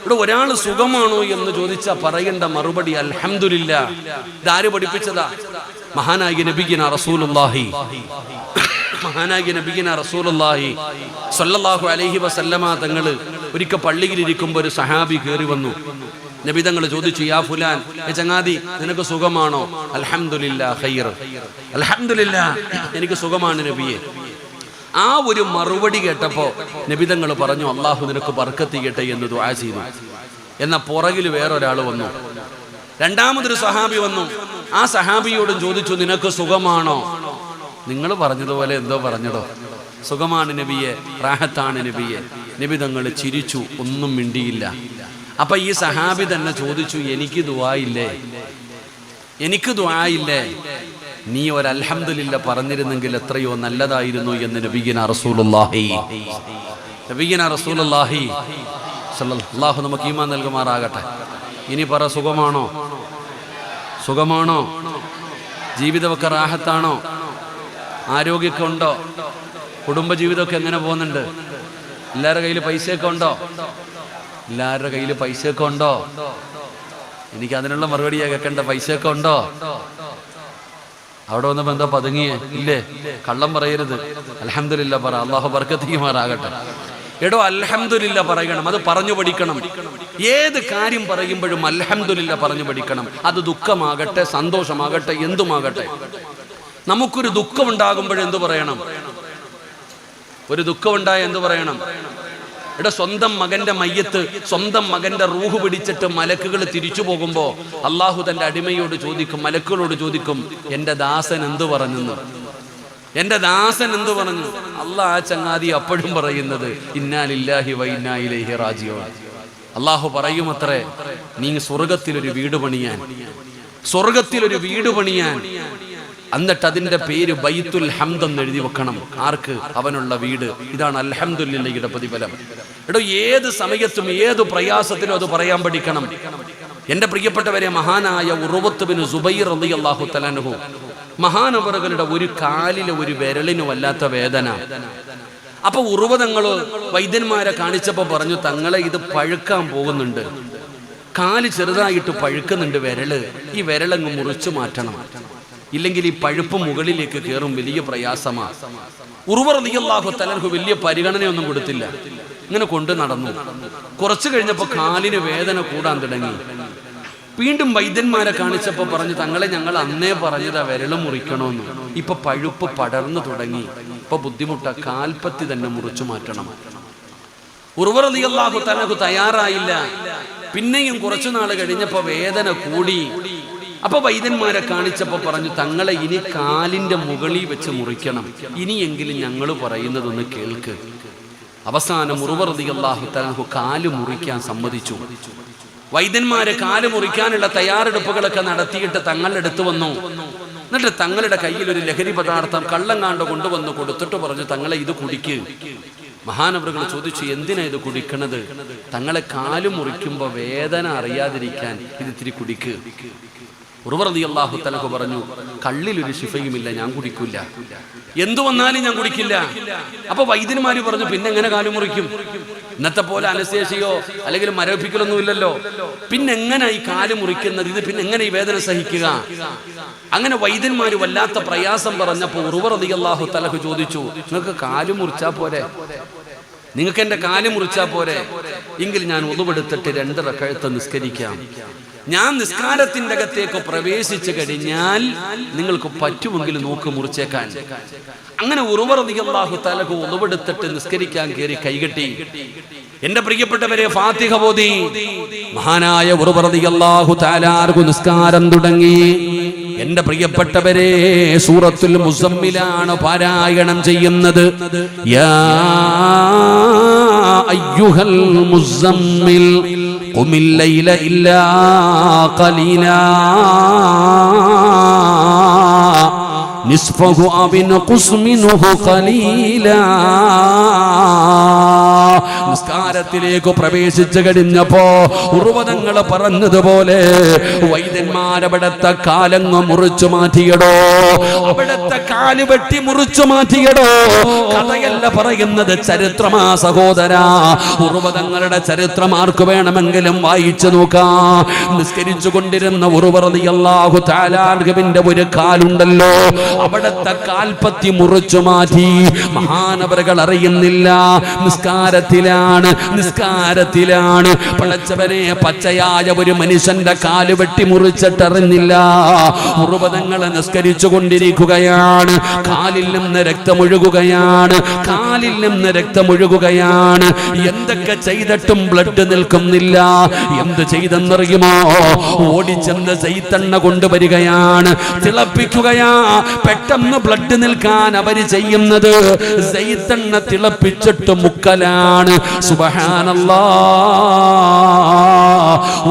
ഇവിടെ ഒരാൾ സുഖമാണോ എന്ന് ചോദിച്ചാ പറയേണ്ട മറുപടി അൽഹംദുലില്ലാ. ഇതാര് പഠിപ്പിച്ചതാ? മഹാനായ നബിയിന റസൂലുള്ളാഹി, മഹാനായ നബിയിന റസൂലുള്ളാഹി സ്വല്ലല്ലാഹു അലൈഹി വസല്ലമ തങ്ങള് ഒരിക്കൽ പള്ളിയിൽ ഇരിക്കുമ്പോൾ ഒരു സഹാബി കയറി വന്നു. നബി തങ്ങൾ ചോദിച്ചു, യാ ഫുലാൻ, ചങ്ങാതി നിനക്ക് സുഖമാണോ? അൽഹംദുലില്ലാ ഖൈർ, അൽഹംദുലില്ലാ എനിക്ക് സുഖമാണ് നബിയെ. ആ ഒരു മറുപടി കേട്ടപ്പോ നബി തങ്ങൾ പറഞ്ഞു, അല്ലാഹു നിനക്ക് ബർക്കത്ത് ചെയ്യട്ടെ എന്ന് ദുആ ചെയ്തു. എന്ന പുറകിൽ വേറൊരാൾ വന്നു. രണ്ടാമതൊരു സഹാബി വന്നു. ആ സഹാബിയോടും ചോദിച്ചു, നിനക്ക് സുഖമാണോ? നിങ്ങൾ പറഞ്ഞതുപോലെ എന്തോ പറഞ്ഞതോ? സുഖമാണ് നബിയെ, റാഹത്താണ് നബിയെ. നബി തങ്ങൾ ചിരിച്ചു, ഒന്നും മിണ്ടിയില്ല. അപ്പൊ ഈ സഹാബി തന്നെ ചോദിച്ചു, എനിക്ക് ദുആയില്ലേ? എനിക്ക് ദുആയില്ലേ? നീ ഒരു അൽഹംദുലില്ലാ പറഞ്ഞിരുന്നെങ്കിൽ എത്രയോ നല്ലതായിരുന്നു എന്ന് നബിയിന റസൂലുള്ളാഹി, നബിയിന റസൂലുള്ളാഹി അല്ലാഹു നമുക്ക് ഈമാൻ നൽകുമാറാകട്ടെ. ഇനി പറ, സുഖമാണോ? സുഖമാണോ? ജീവിതമൊക്കെ റാഹത്താണോ? ആരോഗ്യമൊക്കെ ഉണ്ടോ? കുടുംബജീവിതമൊക്കെ എങ്ങനെ പോകുന്നുണ്ട്? എല്ലാവരുടെ കയ്യിൽ പൈസയൊക്കെ ഉണ്ടോ? എല്ലാവരുടെ കയ്യിൽ പൈസയൊക്കെ ഉണ്ടോ? എനിക്ക് അതിനുള്ള മറുപടിയാ കേൾക്കേണ്ട. പൈസയൊക്കെ ഉണ്ടോ? അവിടെ വന്നപ്പോ എന്താ പതുങ്ങിയേ? ഇല്ലേ, കള്ളം പറയരുത്. അൽഹംദുലില്ലാ പറ, അല്ലാഹു ബർക്കത്ത് ചെയ്യുമാറാകട്ടെ. എടോ അൽഹംദുലില്ലാ പറയണം, അത് പറഞ്ഞു പഠിക്കണം. ഏത് കാര്യം പറയുമ്പോഴും അൽഹംദുലില്ലാ പറഞ്ഞു പഠിക്കണം. അത് ദുഃഖമാകട്ടെ സന്തോഷമാകട്ടെ എന്തുമാകട്ടെ. നമുക്കൊരു ദുഃഖം ഉണ്ടാകുമ്പോഴെന്തു പറയണം? ഒരു ദുഃഖമുണ്ടായ എന്തു പറയണം? എടാ, സ്വന്തം മകന്റെ മയ്യത്ത്, സ്വന്തം മകന്റെ റൂഹ് പിടിച്ചിട്ട് മലക്കുകൾ തിരിച്ചു പോകുമ്പോ അള്ളാഹു തന്റെ അടിമയോട് ചോദിക്കും, മലക്കുകളോട് ചോദിക്കും, എന്റെ ദാസൻ എന്തു പറഞ്ഞെന്ന്. എന്റെ ദാസൻ എന്തു പറഞ്ഞു? അള്ളാഹ് ആ ചങ്ങാതി അപ്പോഴും പറയുന്നത് ഇന്നാ ലില്ലാഹി വ ഇന്നാ ഇലൈഹി റാജിഊൻ. അള്ളാഹു പറയുമത്രേ, നീ സ്വർഗത്തിലൊരു വീട് പണിയാൻ, സ്വർഗത്തിലൊരു വീട് പണിയാൻ, എന്നിട്ട് അതിന്റെ പേര് ബൈത്തുൽ ഹംദ് എന്ന് എഴുതി വെക്കണം. ആർക്ക്? അവനുള്ള വീട്. ഇതാണ് അൽഹംദുലില്ലയുടെ പ്രതിഫലം. എടോ, ഏത് സമയത്തും ഏത് പ്രയാസത്തിലും അത് പറയാൻ പഠിക്കണം. എന്റെ പ്രിയപ്പെട്ടവരെ, മഹാനായ ഉർവത്ത് ബിൻ സുബൈർ റളിയല്ലാഹു തആല അൻഹു, മഹാനവറുകളുടെ ഒരു കാലിലെ ഒരു വിരലിന് വല്ലാത്ത വേദന. അപ്പൊ ഉർവതങ്ങള് വൈദ്യന്മാരെ കാണിച്ചപ്പോ പറഞ്ഞു, തങ്ങളെ ഇത് പഴുക്കാൻ പോകുന്നുണ്ട്, കാല് ചെറുതായിട്ട് പഴുക്കുന്നുണ്ട് വിരല്, ഈ വിരലങ്ങ് മുറിച്ചു മാറ്റണം, ഇല്ലെങ്കിൽ ഈ പഴുപ്പ് മുകളിലേക്ക് കയറും, വലിയ പ്രയാസമാ. ഉർവ റളിയല്ലാഹു തആല അൻഹു വലിയ പരിഗണനയൊന്നും കൊടുത്തില്ല, ഇങ്ങനെ കൊണ്ടു നടന്നു. കുറച്ചു കഴിഞ്ഞപ്പോ കാലിന് വേദന കൂടാൻ തുടങ്ങി. വീണ്ടും വൈദ്യന്മാരെ കാണിച്ചപ്പോ പറഞ്ഞു, തങ്ങളെ ഞങ്ങൾ അന്നേ പറഞ്ഞതാ വിരല് മുറിക്കണമെന്ന്, ഇപ്പൊ പഴുപ്പ് പടർന്നു തുടങ്ങി, ഇപ്പൊ ബുദ്ധിമുട്ട, കാൽപ്പത്തി തന്നെ മുറിച്ചു മാറ്റണം. ഉർവ റളിയല്ലാഹു തആല അൻഹു തയ്യാറായില്ല. പിന്നെയും കുറച്ചു നാൾ കഴിഞ്ഞപ്പോ വേദന കൂടി. അപ്പൊ വൈദ്യന്മാരെ കാണിച്ചപ്പോ പറഞ്ഞു, തങ്ങളെ ഇനി കാലിന്റെ മുകളിൽ വെച്ച് മുറിക്കണം, ഇനിയെങ്കിലും ഞങ്ങൾ പറയുന്നതൊന്ന് കേൾക്ക്. അവസാനം ഉർവ റളിയല്ലാഹു തആല അൻഹു കാല് മുറിക്കാൻ സമ്മതിച്ചു. വൈദ്യന്മാരെ കാല് മുറിക്കാനുള്ള തയ്യാറെടുപ്പുകളൊക്കെ നടത്തിയിട്ട് തങ്ങളുടെ അടുത്ത് വന്നു. എന്നിട്ട് തങ്ങളുടെ കയ്യിൽ ഒരു ലഹരി പദാർത്ഥം കള്ളം കാണ്ട് കൊണ്ടുവന്ന് കൊടുത്തിട്ട് പറഞ്ഞു, തങ്ങളെ ഇത് കുടിക്ക്. മഹാനവറുകൾ ചോദിച്ചു, എന്തിനാ ഇത് കുടിക്കണത്? തങ്ങളെ കാല് മുറിക്കുമ്പോ വേദന അറിയാതിരിക്കാൻ ഇത് ഇത്തിരി കുടിക്ക്. ഉർവ റളിയല്ലാഹു തആല പറഞ്ഞു, കള്ളിലൊരു ശിഫയുമില്ല, ഞാൻ കുടിക്കില്ല, എന്തു വന്നാലും ഞാൻ കുടിക്കില്ല. അപ്പൊ വൈദ്യന്മാര് പറഞ്ഞു, പിന്നെ എങ്ങനെ കാല് മുറിക്കും? ഇന്നത്തെ പോലെ അനസ്തേഷ്യയോ അല്ലെങ്കിൽ മരവിപ്പിക്കലൊന്നും ഇല്ലല്ലോ, പിന്നെ എങ്ങനെ ഈ കാല് മുറിക്കുന്നത്? ഇത് പിന്നെ എങ്ങനെ ഈ വേദന സഹിക്കുക? അങ്ങനെ വൈദ്യന്മാര് വല്ലാത്ത പ്രയാസം പറഞ്ഞപ്പോ ഉർവ റളിയല്ലാഹു തആല ചോദിച്ചു, നിങ്ങൾക്ക് കാല് മുറിച്ചാ പോരെ? നിങ്ങൾക്ക് എന്റെ കാല് മുറിച്ചാ പോരെ? എങ്കിൽ ഞാൻ ഉളുവെടുത്തിട്ട് 2 റക്അത്ത് നിസ്കരിക്കാം. ഞാൻ നിസ്കാരത്തിന്റെ അകത്തേക്ക് പ്രവേശിച്ചു കഴിഞ്ഞാൽ നിങ്ങൾക്ക് പറ്റുമെങ്കിൽ നോക്ക് മുറിച്ചേക്കാൻ. അങ്ങനെ ഉർവ റളിയല്ലാഹു തആല ഉളുവെടുത്തിട്ട് നിസ്കരിക്കാൻ കയറി കൈകെട്ടി. എന്റെ പ്രിയപ്പെട്ടവരെ, ഫാത്തിഹ ഓതി മഹാനായ ഉർവ റളിയല്ലാഹു തആല നിസ്കാരം തുടങ്ങി. എന്റെ പ്രിയപ്പെട്ടവരെ, സൂറത്തുൽ മുസമ്മിലാണ് പാരായണം ചെയ്യുന്നത്. യാ അയ്യുഹൽ മുസമ്മിൽ ഖുമിൽ ലൈല ഇല്ലാ ഖലീലാ നിസ്ഫഹു അവ ഇൻഖുസ് മിൻഹു ഖലീലാ. നിസ്കാരത്തിലേക്ക് പ്രവേശിച്ചു കഴിഞ്ഞപ്പോ ഉർവതങ്ങൾ പറഞ്ഞതുപോലെ വൈദ്യന്മാരവിടത്തെ കാലങ്ങ് മുറിച്ചു മാറ്റിയടോ, അവിടത്തെ കാല് വെട്ടി മുറിച്ചു മാറ്റിയടോ. കഥയല്ല പറയുന്നത്, ചരിത്രമാ സഹോദരാ. ഉർവതങ്ങളുടെ ചരിത്രം ആർക്ക് വേണമെങ്കിലും വായിച്ചു നോക്കാം. നിസ്കരിച്ചു കൊണ്ടിരുന്ന ഉർവ റളിയല്ലാഹു തആല അൻഹുവിന്റെ ഒരു കാലുണ്ടല്ലോ, അവിടത്തെ കാൽപ്പത്തി മുറിച്ചു മാറ്റി. മഹാനവറുകൾ അറിയുന്നില്ല, നിസ്കാരത്തിലാണ്. പടച്ചവനെ, പച്ചയായ ഒരു മനുഷ്യന്റെ കാല് വെട്ടി മുറിച്ചിട്ടറിഞ്ഞില്ല. ഉർവതങ്ങളെ നിസ്കരിച്ചു കൊണ്ടിരിക്കുകയാണ്. കാലിൽ നിന്ന് രക്തമൊഴുകുകയാണ്. എന്തൊക്കെ ചെയ്തിട്ടും ബ്ലഡ് നിൽക്കുന്നില്ല. എന്ത് ചെയ്തെന്നറിയുമോ? ഓടിച്ചെന്ന് സൈത്തെണ്ണ കൊണ്ടുവരികയാണ്, തിളപ്പിക്കുകയാ. പെട്ടെന്ന് ബ്ലഡ് നിൽക്കാൻ അവര് ചെയ്യുന്നത് സൈത്തെണ്ണ തിളപ്പിച്ചിട്ട് മുക്കലാണ്. സുബ്ഹാനല്ലാഹ്.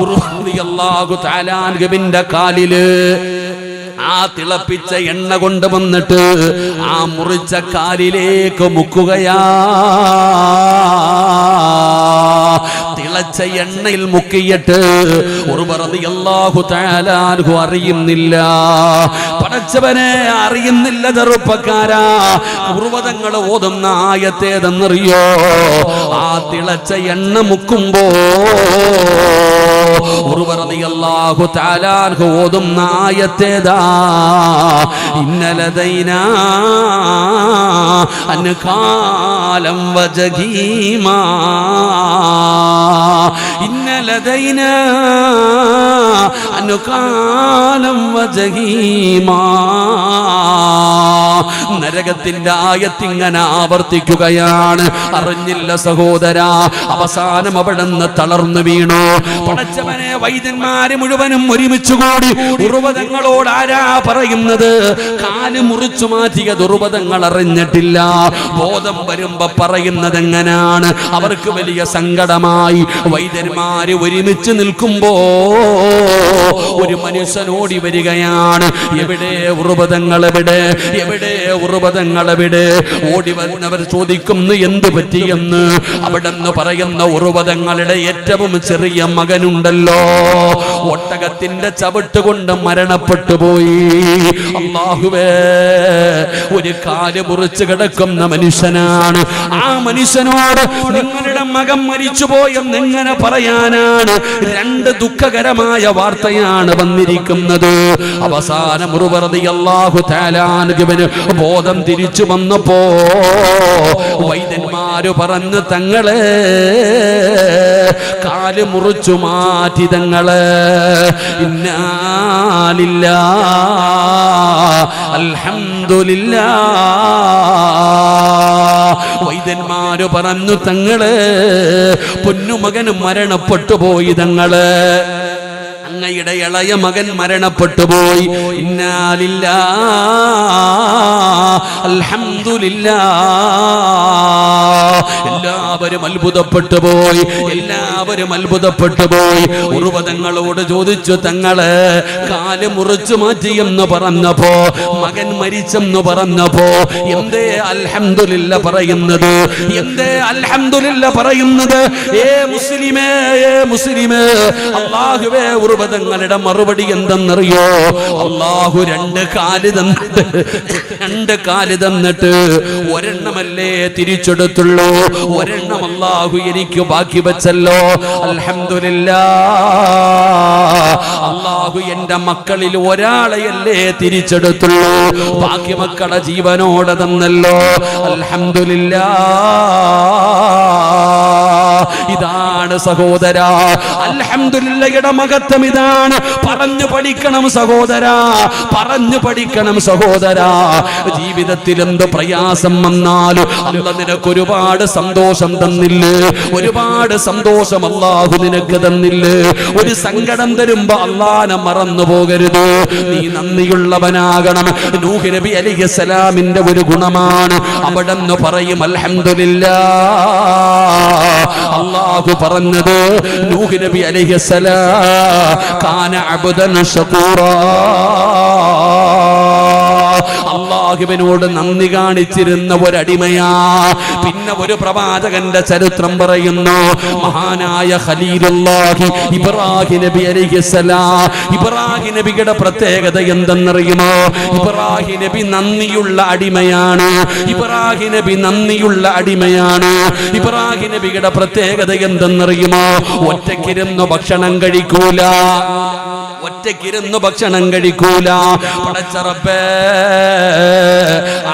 ഉർവ റളിയല്ലാഹു തആല അൻഹുവിന്റെ കാലില് ആ തിളപ്പിച്ച എണ്ണ കൊണ്ടുവന്നിട്ട് ആ മുറിച്ച കാലിലേക്ക് മുക്കുകയാ. തിളച്ച എണ്ണയിൽ മുക്കിയിട്ട് ഉർവ റളിയല്ലാഹു തആല അൻഹു അറിയുന്നില്ല. പടച്ചവനെ അറിയുന്നില്ല ചെറുപ്പക്കാരാ. ഉർവതങ്ങൾ ഓതുന്ന ആയത്തേതെന്നറിയോ? ആ തിളച്ച എണ്ണ മുക്കുമ്പോ ഉർവ റളിയല്ലാഹു തആല അൻഹു ഓതുന്ന ആയത്തേതാ? ഇന്നലദൈനാ അൻകാലം വജഹീമാ ഇന്നലദൈനാ അൻകാലം വജഹീമാ. നരകത്തിന്റെ ആയത്തിങ്ങനെ ആവർത്തിക്കുകയാണ്. അറിഞ്ഞില്ല സഹോദരാ, അവസാനം അവിടുന്ന് തളർന്നു വീണു. പടച്ചവനെ, വൈദ്യന്മാര് മുഴുവനും ഒരുമിച്ച് കൂടി ദുർവതങ്ങളോട് ആരാ പറയുന്നത്? കാല് മുറിച്ചു മാറ്റിയ ദുർവതങ്ങൾ അറിഞ്ഞിട്ടില്ല. ബോധം വരുമ്പോ പറയുന്നത് എങ്ങനാണ്? അവർക്ക് വലിയ സങ്കടമായി. വൈദ്യന്മാര് ഒരുമിച്ച് നിൽക്കുമ്പോ ഒരു മനുഷ്യനോടി വരികയാണ്. എവിടെ ഉർവതങ്ങൾ? എവിടെ ഉർവതങ്ങൾ? ഓടി വന്നവർ ചോദിക്കുന്നു എന്ത് പറ്റിയെന്ന്. അവിടെന്ന് പറയുന്ന ഉർവതങ്ങളുടെ ഏറ്റവും ചെറിയ മകനുണ്ടല്ലോ, ഒട്ടകത്തിന്റെ ചവിട്ട് കൊണ്ട് മരണപ്പെട്ടു പോയി. അല്ലാഹുവേ, ഒരു കാല് മുറിച്ച് കിടക്കുന്ന മനുഷ്യനാണ്. ആ മനുഷ്യനോട് നിങ്ങളുടെ മകൻ മരിച്ചുപോയെന്ന് എങ്ങനെ പറയാനാണ്? രണ്ട് ദുഃഖകരമായ വാർത്തയാണ് വന്നിരിക്കുന്നത്. അവസാനം ഉർവ റളിയല്ലാഹു തആല അൻഹുവിന് ബോധം തിരിച്ചു വന്നപ്പോ വൈദ്യന്മാര് പറഞ്ഞു, തങ്ങളെ കാല് മുറിച്ചു മാറ്റി തങ്ങളെ. ഇന്നാ ലില്ലാഹി അൽഹംദുലില്ലാഹ്. വൈദ്യന്മാര് പറഞ്ഞു, തങ്ങളെ പൊന്നുമകന് മരണപ്പെട്ടു പോയി തങ്ങളെ. അങ്ങയുടെ ഇളയ മകൻ മരണപ്പെട്ടു പോയി. ഇന്നാ ലില്ലാഹി അൽഹംദുലില്ലാഹ്. എല്ലാവരും അത്ഭുതപ്പെട്ടു പോയി. ഉർവതങ്ങളോട് ചോദിച്ചു, തങ്ങളെ കാല് മുറിച്ചു മാറ്റിയെന്ന് പറഞ്ഞപ്പോ, മകൻ മരിച്ചെന്ന് പറഞ്ഞപ്പോ എന്തേ അൽഹംദുലില്ലാ പറയുന്നത്? എന്തേ അൽഹംദുലില്ലാ പറയുന്നത്? ഏ മുസ്ലിമേ, അല്ലാഹുവേ, ഉർവതങ്ങളുടെ മറുപടി എന്തെന്നറിയോ? അല്ലാഹു രണ്ട് കാല് തന്നിട്ട് ഒരെണ്ണമല്ലേ തിരിച്ചെടുത്തുള്ളൂ, ഒരെണ്ണം അല്ലാഹു എനിക്ക് ബാക്കി വെച്ചല്ലോ. അൽഹംദുലില്ലാഹ്, അല്ലാഹു എന്റെ മക്കളിൽ ഒരാളെയല്ലേ തിരിച്ചെടുത്തുള്ളൂ, ബാക്കി മക്കളെ ജീവനോടെ തന്നല്ലോ. അൽഹംദുലില്ലാഹ്. ഇതാണ് സഹോദരാ അൽഹംദുലില്ലാഹയുടെ മഹത്വം. ഇതാണ്. പറഞ്ഞു പഠിക്കണം സഹോദരാ, പറഞ്ഞു പഠിക്കണം സഹോദരാ. ജീവിതത്തിൽ എന്ത് പ്രയാസം വന്നാലും അല്ലാഹു നിനക്ക് ഒരുപാട് സന്തോഷം തന്നില്ലേ? ഒരുപാട് സന്തോഷം അല്ലാഹു നിനക്ക് തന്നില്ലേ? ഒരു സങ്കടം തരുമ്പോ അല്ലാഹനെ മറന്നു പോകരുത്. നീ നന്ദിയുള്ളവനാകണം. നൂഹ് നബി അലൈഹിസ്സലാമിന്റെ ഒരു ഗുണമാണ്, അവിടെന്ന് പറയും അൽഹംദുലില്ലാഹ്. അല്ലാഹു പറഞ്ഞത് നൂഹ് നബി അലൈഹിസ്സലാം കാന അബ്ദൻ ശകൂറാ. അല്ലാഹുവിനോട് നന്ദി കാണിച്ചിരുന്ന ഒരടിമയാ. പിന്നെ ഒരു പ്രവാചകന്റെ ചരിത്രം പറയുന്നു. മഹാനായ ഖലീലുല്ലാഹി ഇബ്രാഹിം നബി അലൈഹിസ്സലാം. ഇബ്രാഹിം നബിയുടെ പ്രത്യേകത എന്തെന്നറിയുമോ? ഇബ്രാഹിം നബി നന്ദിയുള്ള അടിമയാണ്. ഇബ്രാഹിം നബി നന്ദിയുള്ള അടിമയാണ്. ഇബ്രാഹിം നബിയുടെ പ്രത്യേകത എന്തെന്നറിയുമോ? ഒറ്റയ്ക്കിരുന്ന് ഭക്ഷണം കഴിക്കൂല, ഒറ്റയ്ക്കിരുന്ന് ഭക്ഷണം കഴിക്കൂല. പടച്ച റബ്ബേ,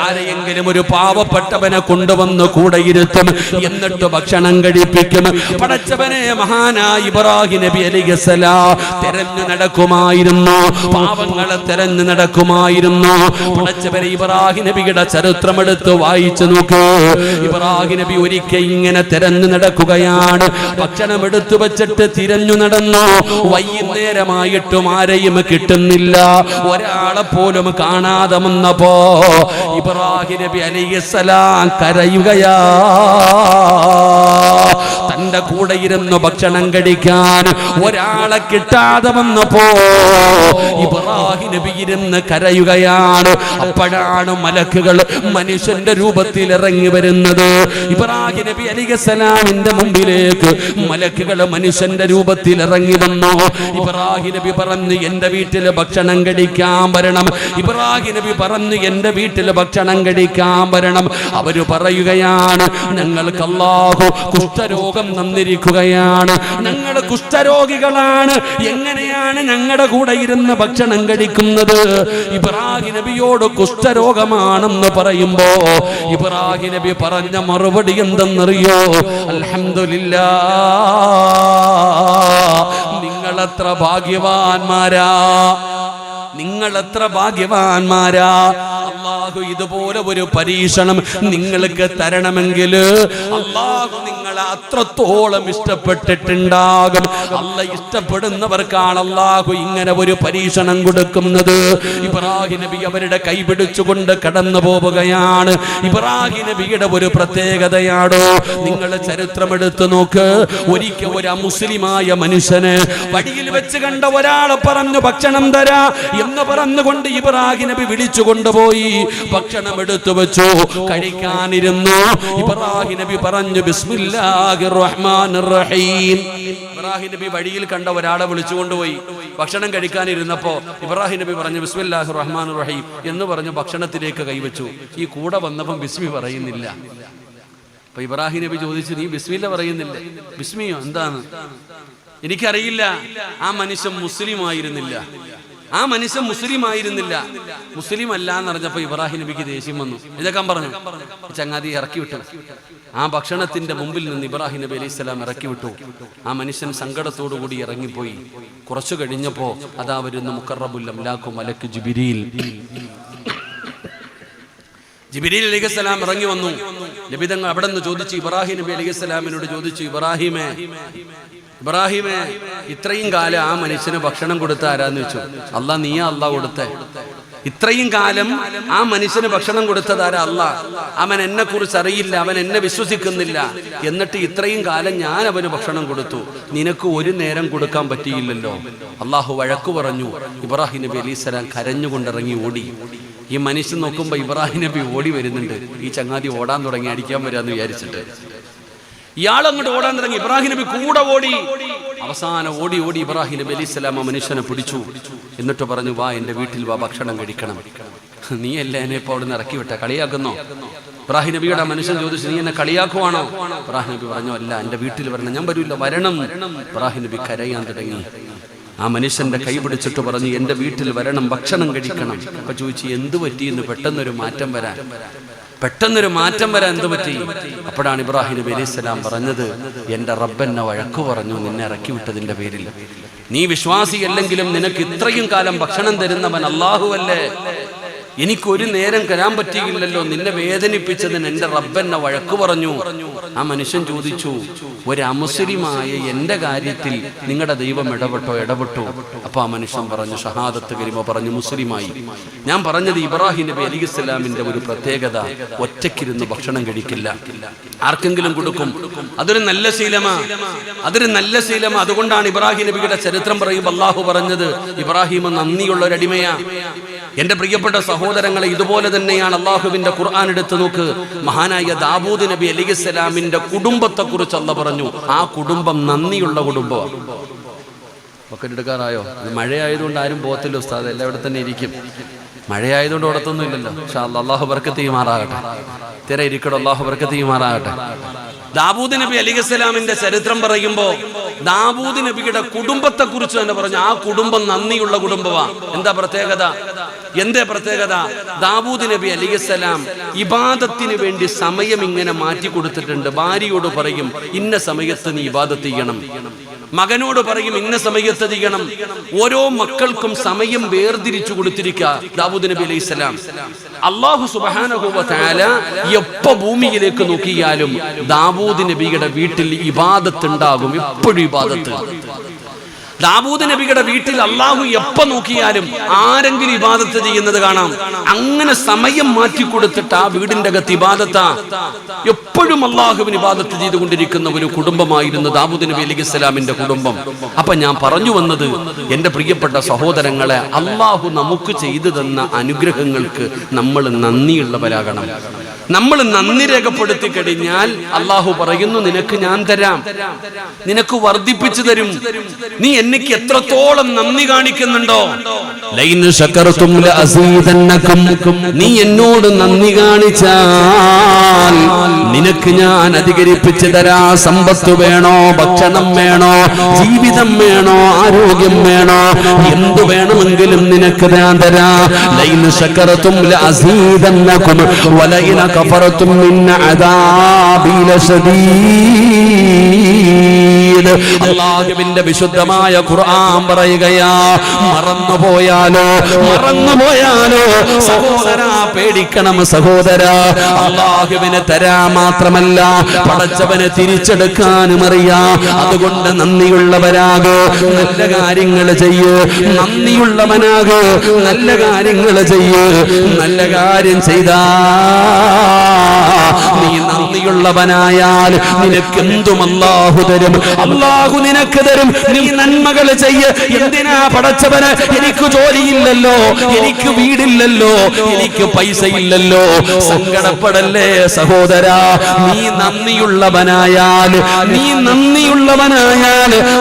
ആരെയെങ്കിലും ഒരു പാവപ്പെട്ടവനെ കൊണ്ടുവന്ന് കൂടെ ഇരുത്തും, എന്നിട്ട് ഭക്ഷണം കഴിപ്പിക്കും. പടച്ചവനെ, മഹാനായ ഇബ്രാഹിം നബി അലൈഹിസ്സലാം തെരഞ്ഞു നടക്കുമായിരുന്നു, പാവങ്ങളെ തെരഞ്ഞു നടക്കുമായിരുന്നു. പടച്ചവനെ, ഇബ്രാഹിം നബിയുടെ ചരിത്രം എടുത്ത് വായിച്ചു നോക്കൂ. ഇബ്രാഹിം നബി ഒരിക്കൽ ഇങ്ങനെ തെരഞ്ഞു നടക്കുകയാണ്. ഭക്ഷണം എടുത്തു വെച്ചിട്ട് തിരഞ്ഞു നടന്നു. വൈകുന്നേരമായിട്ടും ആരെയും കിട്ടുന്നില്ല, ഒരാളെ പോലും കാണാതെ വന്നപ്പോ ഇബ്രാഹിം നബി അലൈഹിസ്സലാം കരയുകയാ. തന്റെ കൂടെ കൂടെ ഇരുന്ന് ഭക്ഷണം കഴിക്കാൻ ഒരാളെ കിട്ടാതെ വന്നപ്പോ ഇബ്രാഹിം നബി ഇരുന്ന് കരയുകയാണ്. അപ്പോഴാണ് മലക്കുകൾ മനുഷ്യന്റെ രൂപത്തിൽ ഇറങ്ങി വരുന്നത്. ഇബ്രാഹിം നബി അലൈഹിസ്സലാമിന്റെ മുമ്പിലേക്ക് മലക്കുകൾ മനുഷ്യന്റെ രൂപത്തിൽ ഇറങ്ങി വന്നു. ഇബ്രാഹിം നബി പറഞ്ഞു, എന്റെ വീട്ടിൽ ഭക്ഷണം കഴിക്കാൻ വരണം. ഇബ്രാഹിം നബി പറഞ്ഞു, എന്റെ വീട്ടിൽ ഭക്ഷണം കഴിക്കാൻ വരണം. അവര് പറയുകയാണ്, ഞങ്ങൾക്ക് അല്ലാഹു കുഷ്ഠരോഗം തന്നിരിക്കുകയാണ്, ഞങ്ങൾ കുഷ്ഠരോഗികളാണ്, എങ്ങനെയാണ് ഞങ്ങളുടെ കൂടെ ഇരുന്ന് ഭക്ഷണം കഴിക്കുന്നത്? ഇബ്രാഹിം നബിയോട് കുഷ്ഠരോഗമാണെന്ന് പറയുമ്പോ ഇബ്രാഹിം നബി പറഞ്ഞ മറുപടി എന്തെന്നറിയോ? അൽഹംദുലില്ലാഹ്, നിങ്ങളെത്ര ഭാഗ്യവാന്മാരാ, നിങ്ങളെത്ര ഭാഗ്യവാന്മാരാ. അല്ലാഹു ഇതുപോലെ ഒരു പരീക്ഷണം നിങ്ങൾക്ക് തരണമെങ്കിൽ അല്ലാഹു നിങ്ങളെ അത്രത്തോളം ഇഷ്ടപ്പെട്ടിട്ടുണ്ടാകും. അല്ല ഇഷ്ടപ്പെടുന്നവർക്കാണ് അല്ലാഹു ഇങ്ങനെ ഒരു പരീക്ഷണം കൊടുക്കുന്നത്. ഇബ്രാഹിം നബി അവരുടെ കൈ പിടിച്ചുകൊണ്ട് കടന്നു പോവുകയാണ്. ഇബ്രാഹിം നബിയുടെ ഒരു പ്രത്യേകതയാണോ? നിങ്ങൾ ചരിത്രം എടുത്തു നോക്ക്. ഒരിക്കൽ ഒരു അമുസ്ലിമായ മനുഷ്യന് വഴിയിൽ വെച്ച് കണ്ട ഒരാൾ പറഞ്ഞു, ഭക്ഷണം തരാ എന്ന് പറഞ്ഞുകൊണ്ട് ഇബ്രാഹിം നബി വിളിച്ചു കൊണ്ടുപോയി ഭക്ഷണം എടുത്തു വെച്ചു. കഴിക്കാനിരുന്നു. ഇബ്രാഹിം നബി പറഞ്ഞു, ബിസ്മില്ലാഹിർ റഹ്മാനിർ റഹീം. ഇബ്രാഹിം നബി വഴിയിൽ കണ്ട ഒരാളെ വിളിച്ചു കൊണ്ടുപോയി ഭക്ഷണം കഴിക്കാനിരുന്നപ്പോ ഇബ്രാഹിം നബി പറഞ്ഞു, ബിസ്മില്ലാഹിർ റഹ്മാനിർ റഹീം എന്ന് പറഞ്ഞു ഭക്ഷണത്തിലേക്ക് കൈവച്ചു. ഈ കൂടെ വന്നപ്പം ബിസ്മി പറയുന്നില്ല. അപ്പൊ ഇബ്രാഹിം നബി ചോദിച്ചു, നീ ബിസ്മില്ല പറയുന്നില്ലേ? ബിസ്മിയോ എന്താണ്? എനിക്കറിയില്ല. ആ മനുഷ്യൻ മുസ്ലിം ആയിരുന്നില്ല. ആ മനുഷ്യൻ മുസ്ലിം ആയിരുന്നില്ല. മുസ്ലിം അല്ല എന്ന് പറഞ്ഞപ്പോ ഇബ്രാഹിം നബിക്ക് ദേഷ്യം വന്നു. ഇതൊക്കെ പറഞ്ഞു ചങ്ങാതി ഇറക്കി വിട്ടു. ആ ഭക്ഷണത്തിന്റെ മുമ്പിൽ നിന്ന് ഇബ്രാഹിം നബി അലൈഹി സ്വലാം ഇറക്കി വിട്ടു. ആ മനുഷ്യൻ സങ്കടത്തോടു കൂടി ഇറങ്ങിപ്പോയി. കുറച്ചു കഴിഞ്ഞപ്പോ അതാ വരുന്ന മുഖറബുൽ അംലാഖു മലക്ക് ജിബ്രീൽ. ജിബ്രീൽ അലൈഹിസ്സലാം ഇറങ്ങി വന്നു. നബി തങ്ങൾ അവിടെ നിന്ന് ചോദിച്ചു, ഇബ്രാഹിം നബി അലൈഹിസ്സലാമിനോട് ചോദിച്ചു, ഇബ്രാഹിമേ ഇത്രയും കാലം ആ മനുഷ്യന് ഭക്ഷണം കൊടുത്ത ആരാന്ന് വെച്ചു? അല്ലാ, നീയാ അല്ലാ കൊടുത്തേ? ഇത്രയും കാലം ആ മനുഷ്യന് ഭക്ഷണം കൊടുത്തതാരാ? അല്ലാ. അവൻ എന്നെ കുറിച്ച് അറിയില്ല, അവൻ എന്നെ വിശ്വസിക്കുന്നില്ല, എന്നിട്ട് ഇത്രയും കാലം ഞാൻ അവന് ഭക്ഷണം കൊടുത്തു, നിനക്ക് ഒരു നേരം കൊടുക്കാൻ പറ്റിയില്ലല്ലോ. അള്ളാഹു വഴക്കു പറഞ്ഞു. ഇബ്രാഹിം നബി അലൈഹിസ്സലാം കരഞ്ഞുകൊണ്ടിറങ്ങി ഓടി. ഈ മനുഷ്യൻ നോക്കുമ്പോ ഇബ്രാഹിം നബി ഓടി വരുന്നുണ്ട്. ഈ ചങ്ങാതി ഓടാൻ തുടങ്ങി, അടിക്കാൻ വരാന്ന് വിചാരിച്ചിട്ട് ഇയാൾ അങ്ങോട്ട് ഓടാൻ തുടങ്ങി. ഇബ്രാഹിം നബി കൂടെ ഓടി. അവസാനം ഓടി ഓടി ഇബ്രാഹിം നബി അലൈഹിസ്സലാം ആ മനുഷ്യനെ പിടിച്ചു. എന്നിട്ട് പറഞ്ഞു, വാ എന്റെ വീട്ടിൽ വാ, ഭക്ഷണം കഴിക്കണം. നീ അല്ല എന്നെ ഇപ്പൊ അവിടെ നിന്ന് ഇറക്കി വിട്ട, കളിയാക്കുന്നോ? ഇബ്രാഹിം നബിയുടെ മനുഷ്യൻ ചോദിച്ചു, നീ എന്നെ കളിയാക്കുവാണോ? ഇബ്രാഹിം നബി പറഞ്ഞു, അല്ല, എന്റെ വീട്ടിൽ വരണം. ഞാൻ വരൂല്ല, വരണം. ഇബ്രാഹിം നബി കരയാൻ തുടങ്ങി. ആ മനുഷ്യന്റെ കൈ പിടിച്ചിട്ട് പറഞ്ഞു, എന്റെ വീട്ടിൽ വരണം, ഭക്ഷണം കഴിക്കണം. അപ്പൊ ചോദിച്ചു, എന്ത് പറ്റിയെന്ന്? പെട്ടെന്നൊരു മാറ്റം വരാൻ എന്ത് പറ്റി? അപ്പോഴാണ് ഇബ്രാഹിം നബി അലൈഹി സ്വലാം പറഞ്ഞത്, എന്റെ റബ്ബെന്നെ വഴക്കു പറഞ്ഞു നിന്നെ ഇറക്കി വിട്ടതിന്റെ പേരിൽ. നീ വിശ്വാസിയല്ലെങ്കിലും നിനക്ക് ഇത്രയും കാലം ഭക്ഷണം തരുന്നവൻ അല്ലാഹുവല്ലേ? എനിക്കൊരു നേരം തരാൻ പറ്റിയില്ലല്ലോ, നിന്നെ വേദനിപ്പിച്ചതിന് എന്റെ റബ്ബെന്നെ വഴക്കു പറഞ്ഞു. ആ മനുഷ്യൻ ചോദിച്ചു, ഒരു അമുസ്ലിമായ എന്റെ കാര്യത്തിൽ നിങ്ങളുടെ ദൈവം ഇടപെട്ടു? അപ്പൊ ആ മനുഷ്യൻ പറഞ്ഞു, ഷഹാദത്ത് കലിമ പറഞ്ഞു മുസ്ലിമായി. ഞാൻ പറഞ്ഞത് ഇബ്രാഹിം നബി അലൈഹിസ്സലാമിന്റെ ഒരു പ്രത്യേകത, ഒറ്റയ്ക്കിരുന്ന് ഭക്ഷണം കഴിക്കില്ല, ആർക്കെങ്കിലും കൊടുക്കും. അതൊരു നല്ല ശീലമാ. അതുകൊണ്ടാണ് ഇബ്രാഹിം നബിയുടെ ചരിത്രം പറയുമ്പോൾ അല്ലാഹു പറഞ്ഞത്, ഇബ്രാഹിം നന്ദിയുള്ള ഒരു അടിമയാ. എന്റെ പ്രിയപ്പെട്ട സഹോദരങ്ങളെ, ഇതുപോലെ തന്നെയാണ് അള്ളാഹുവിന്റെ ഖുർആൻ എടുത്തു നോക്ക്. മഹാനായ ദാവൂദ് നബി അലൈഹിസ്സലാമിന്റെ കുടുംബത്തെ കുറിച്ച് അല്ലാഹു പറഞ്ഞു, ആ കുടുംബം നന്ദിയുള്ള കുടുംബമാണ്. ഒക്കെ എടുക്കാറായോ? മഴയായതുകൊണ്ട് ആരും പോകത്തില്ല ഉസ്താദ്, എല്ലാം ഇവിടെ തന്നെ ഇരിക്കും. മഴയായതുകൊണ്ട് ഓടത്തൊന്നും ഇല്ലല്ലോ. ഇൻഷാ അല്ലാഹ്, അല്ലാഹു ബർക്കത്ത് ചെയ്യുമാറാകട്ടെ. തിര ഇരിക്കടോ, അല്ലാഹു ബർക്കത്ത് ചെയ്യുമാറാകട്ടെ. ദാവൂദ് നബി അലൈഹിസ്സലാമിന്റെ ചരിത്രം പറയുമ്പോ ദാവൂദ് നബിയുടെ കുടുംബത്തെ കുറിച്ച് തന്നെ പറഞ്ഞു, ആ കുടുംബം നന്ദിയുള്ള കുടുംബമാണ്. എന്താ പ്രത്യേകത? ദാവൂദ് നബി അലൈഹിസ്സലാം ഇബാദത്തിന് വേണ്ടി സമയം ഇങ്ങനെ മാറ്റി കൊടുത്തിട്ടുണ്ട്. ഭാര്യയോട് പറയും, ഇന്ന സമയത്ത് നീ ഇബാദത്ത് ചെയ്യണം. മകനോട് പറയും, ഇന്ന സമയത്ത് ചെയ്യണം. ഓരോ മക്കൾക്കും സമയം വേർതിരിച്ചു കൊടുത്തിരിക്കുക ദാവൂദ് നബി അലൈഹിസ്സലാം. അല്ലാഹു സുബ്ഹാനഹു വ തആല എപ്പോ ഭൂമിയിലേക്ക് നോക്കിയാലും ദാവൂദ് നബിയുടെ വീട്ടിൽ ഇബാദത്ത് ഉണ്ടാകും, എപ്പോഴും ഇബാദത്ത്. ദാവൂദ് നബിയുടെ വീട്ടിൽ അള്ളാഹു എപ്പോ നോക്കിയാലും ആരെങ്കിലും ഇബാദത്ത് ചെയ്യുന്നത് കാണാം. അങ്ങനെ സമയം മാറ്റിക്കൊടുത്തിട്ട് ആ വീടിന്റെ അകത്ത് ഇബാദത്താ. എപ്പോഴും അള്ളാഹുവിന് ഇബാദത്ത് ചെയ്തുകൊണ്ടിരിക്കുന്ന ഒരു കുടുംബമായിരുന്നു ദാവൂദ് നബി അലൈഹിസ്സലാമിന്റെ കുടുംബം. അപ്പൊ ഞാൻ പറഞ്ഞു വന്നത്, എന്റെ പ്രിയപ്പെട്ട സഹോദരങ്ങളെ, അള്ളാഹു നമുക്ക് ചെയ്തു തന്ന അനുഗ്രഹങ്ങൾക്ക് നമ്മൾ നന്ദിയുള്ളവരാകണം. നമ്മൾ നന്ദി രേഖപ്പെടുത്തി കഴിഞ്ഞാൽ അള്ളാഹു പറയുന്നു, നിനക്ക് ഞാൻ തരാം, നിനക്ക് വർദ്ധിപ്പിച്ചു തരും. നീ എനിക്ക് എത്രത്തോളം നന്ദി കാണിക്കുന്നുണ്ടോ, നീ എന്നോട് നന്ദി കാണിച്ചാൽ നിനക്ക് ഞാൻ അധികരിപ്പിച്ചു തരാ. സമ്പത്ത് വേണോ, ഭക്ഷണം വേണോ, ജീവിതം വേണോ, ആരോഗ്യം വേണോ, എന്തു വേണമെങ്കിലും നിനക്ക് ഞാൻ തരാ. കഫറതും മിൻ അദാബി ലശദീദ്. അല്ലാഹുവിന്റെ വിശുദ്ധമായ ഖുർആൻ പറയുകയാ, മറന്നുപോയാലോ സഹോദരാ, പേടിക്കണം സഹോദരാ. അല്ലാഹുവിന് തരാ മാത്രമല്ല, പടച്ചവനെ തിരിച്ചെടുക്കാനും അറിയാം. അതുകൊണ്ട് നന്ദിയുള്ളവരാകോ, നല്ല കാര്യങ്ങൾ ചെയ്യൂ. നന്ദിയുള്ളവനാകോ, നല്ല കാര്യങ്ങൾ ചെയ്യൂ. നല്ല കാര്യം ചെയ്താ നീ നന്ദിയുള്ളവനായാൽ നിനക്കെന്തും അല്ലാഹു തരും. അല്ലാഹു നിനക്ക് തരും. നീ നന്മകൾ ചെയ്യ. എന്തിനാ പടച്ചവന്? എനിക്ക് ജോലിയില്ലല്ലോ, എനിക്ക് വീടില്ലല്ലോ, എനിക്ക് പൈസ ഇല്ലല്ലോ. സങ്കടപ്പെടല്ലേ സഹോദരാ. നീ നന്ദിയുള്ളവനായാൽ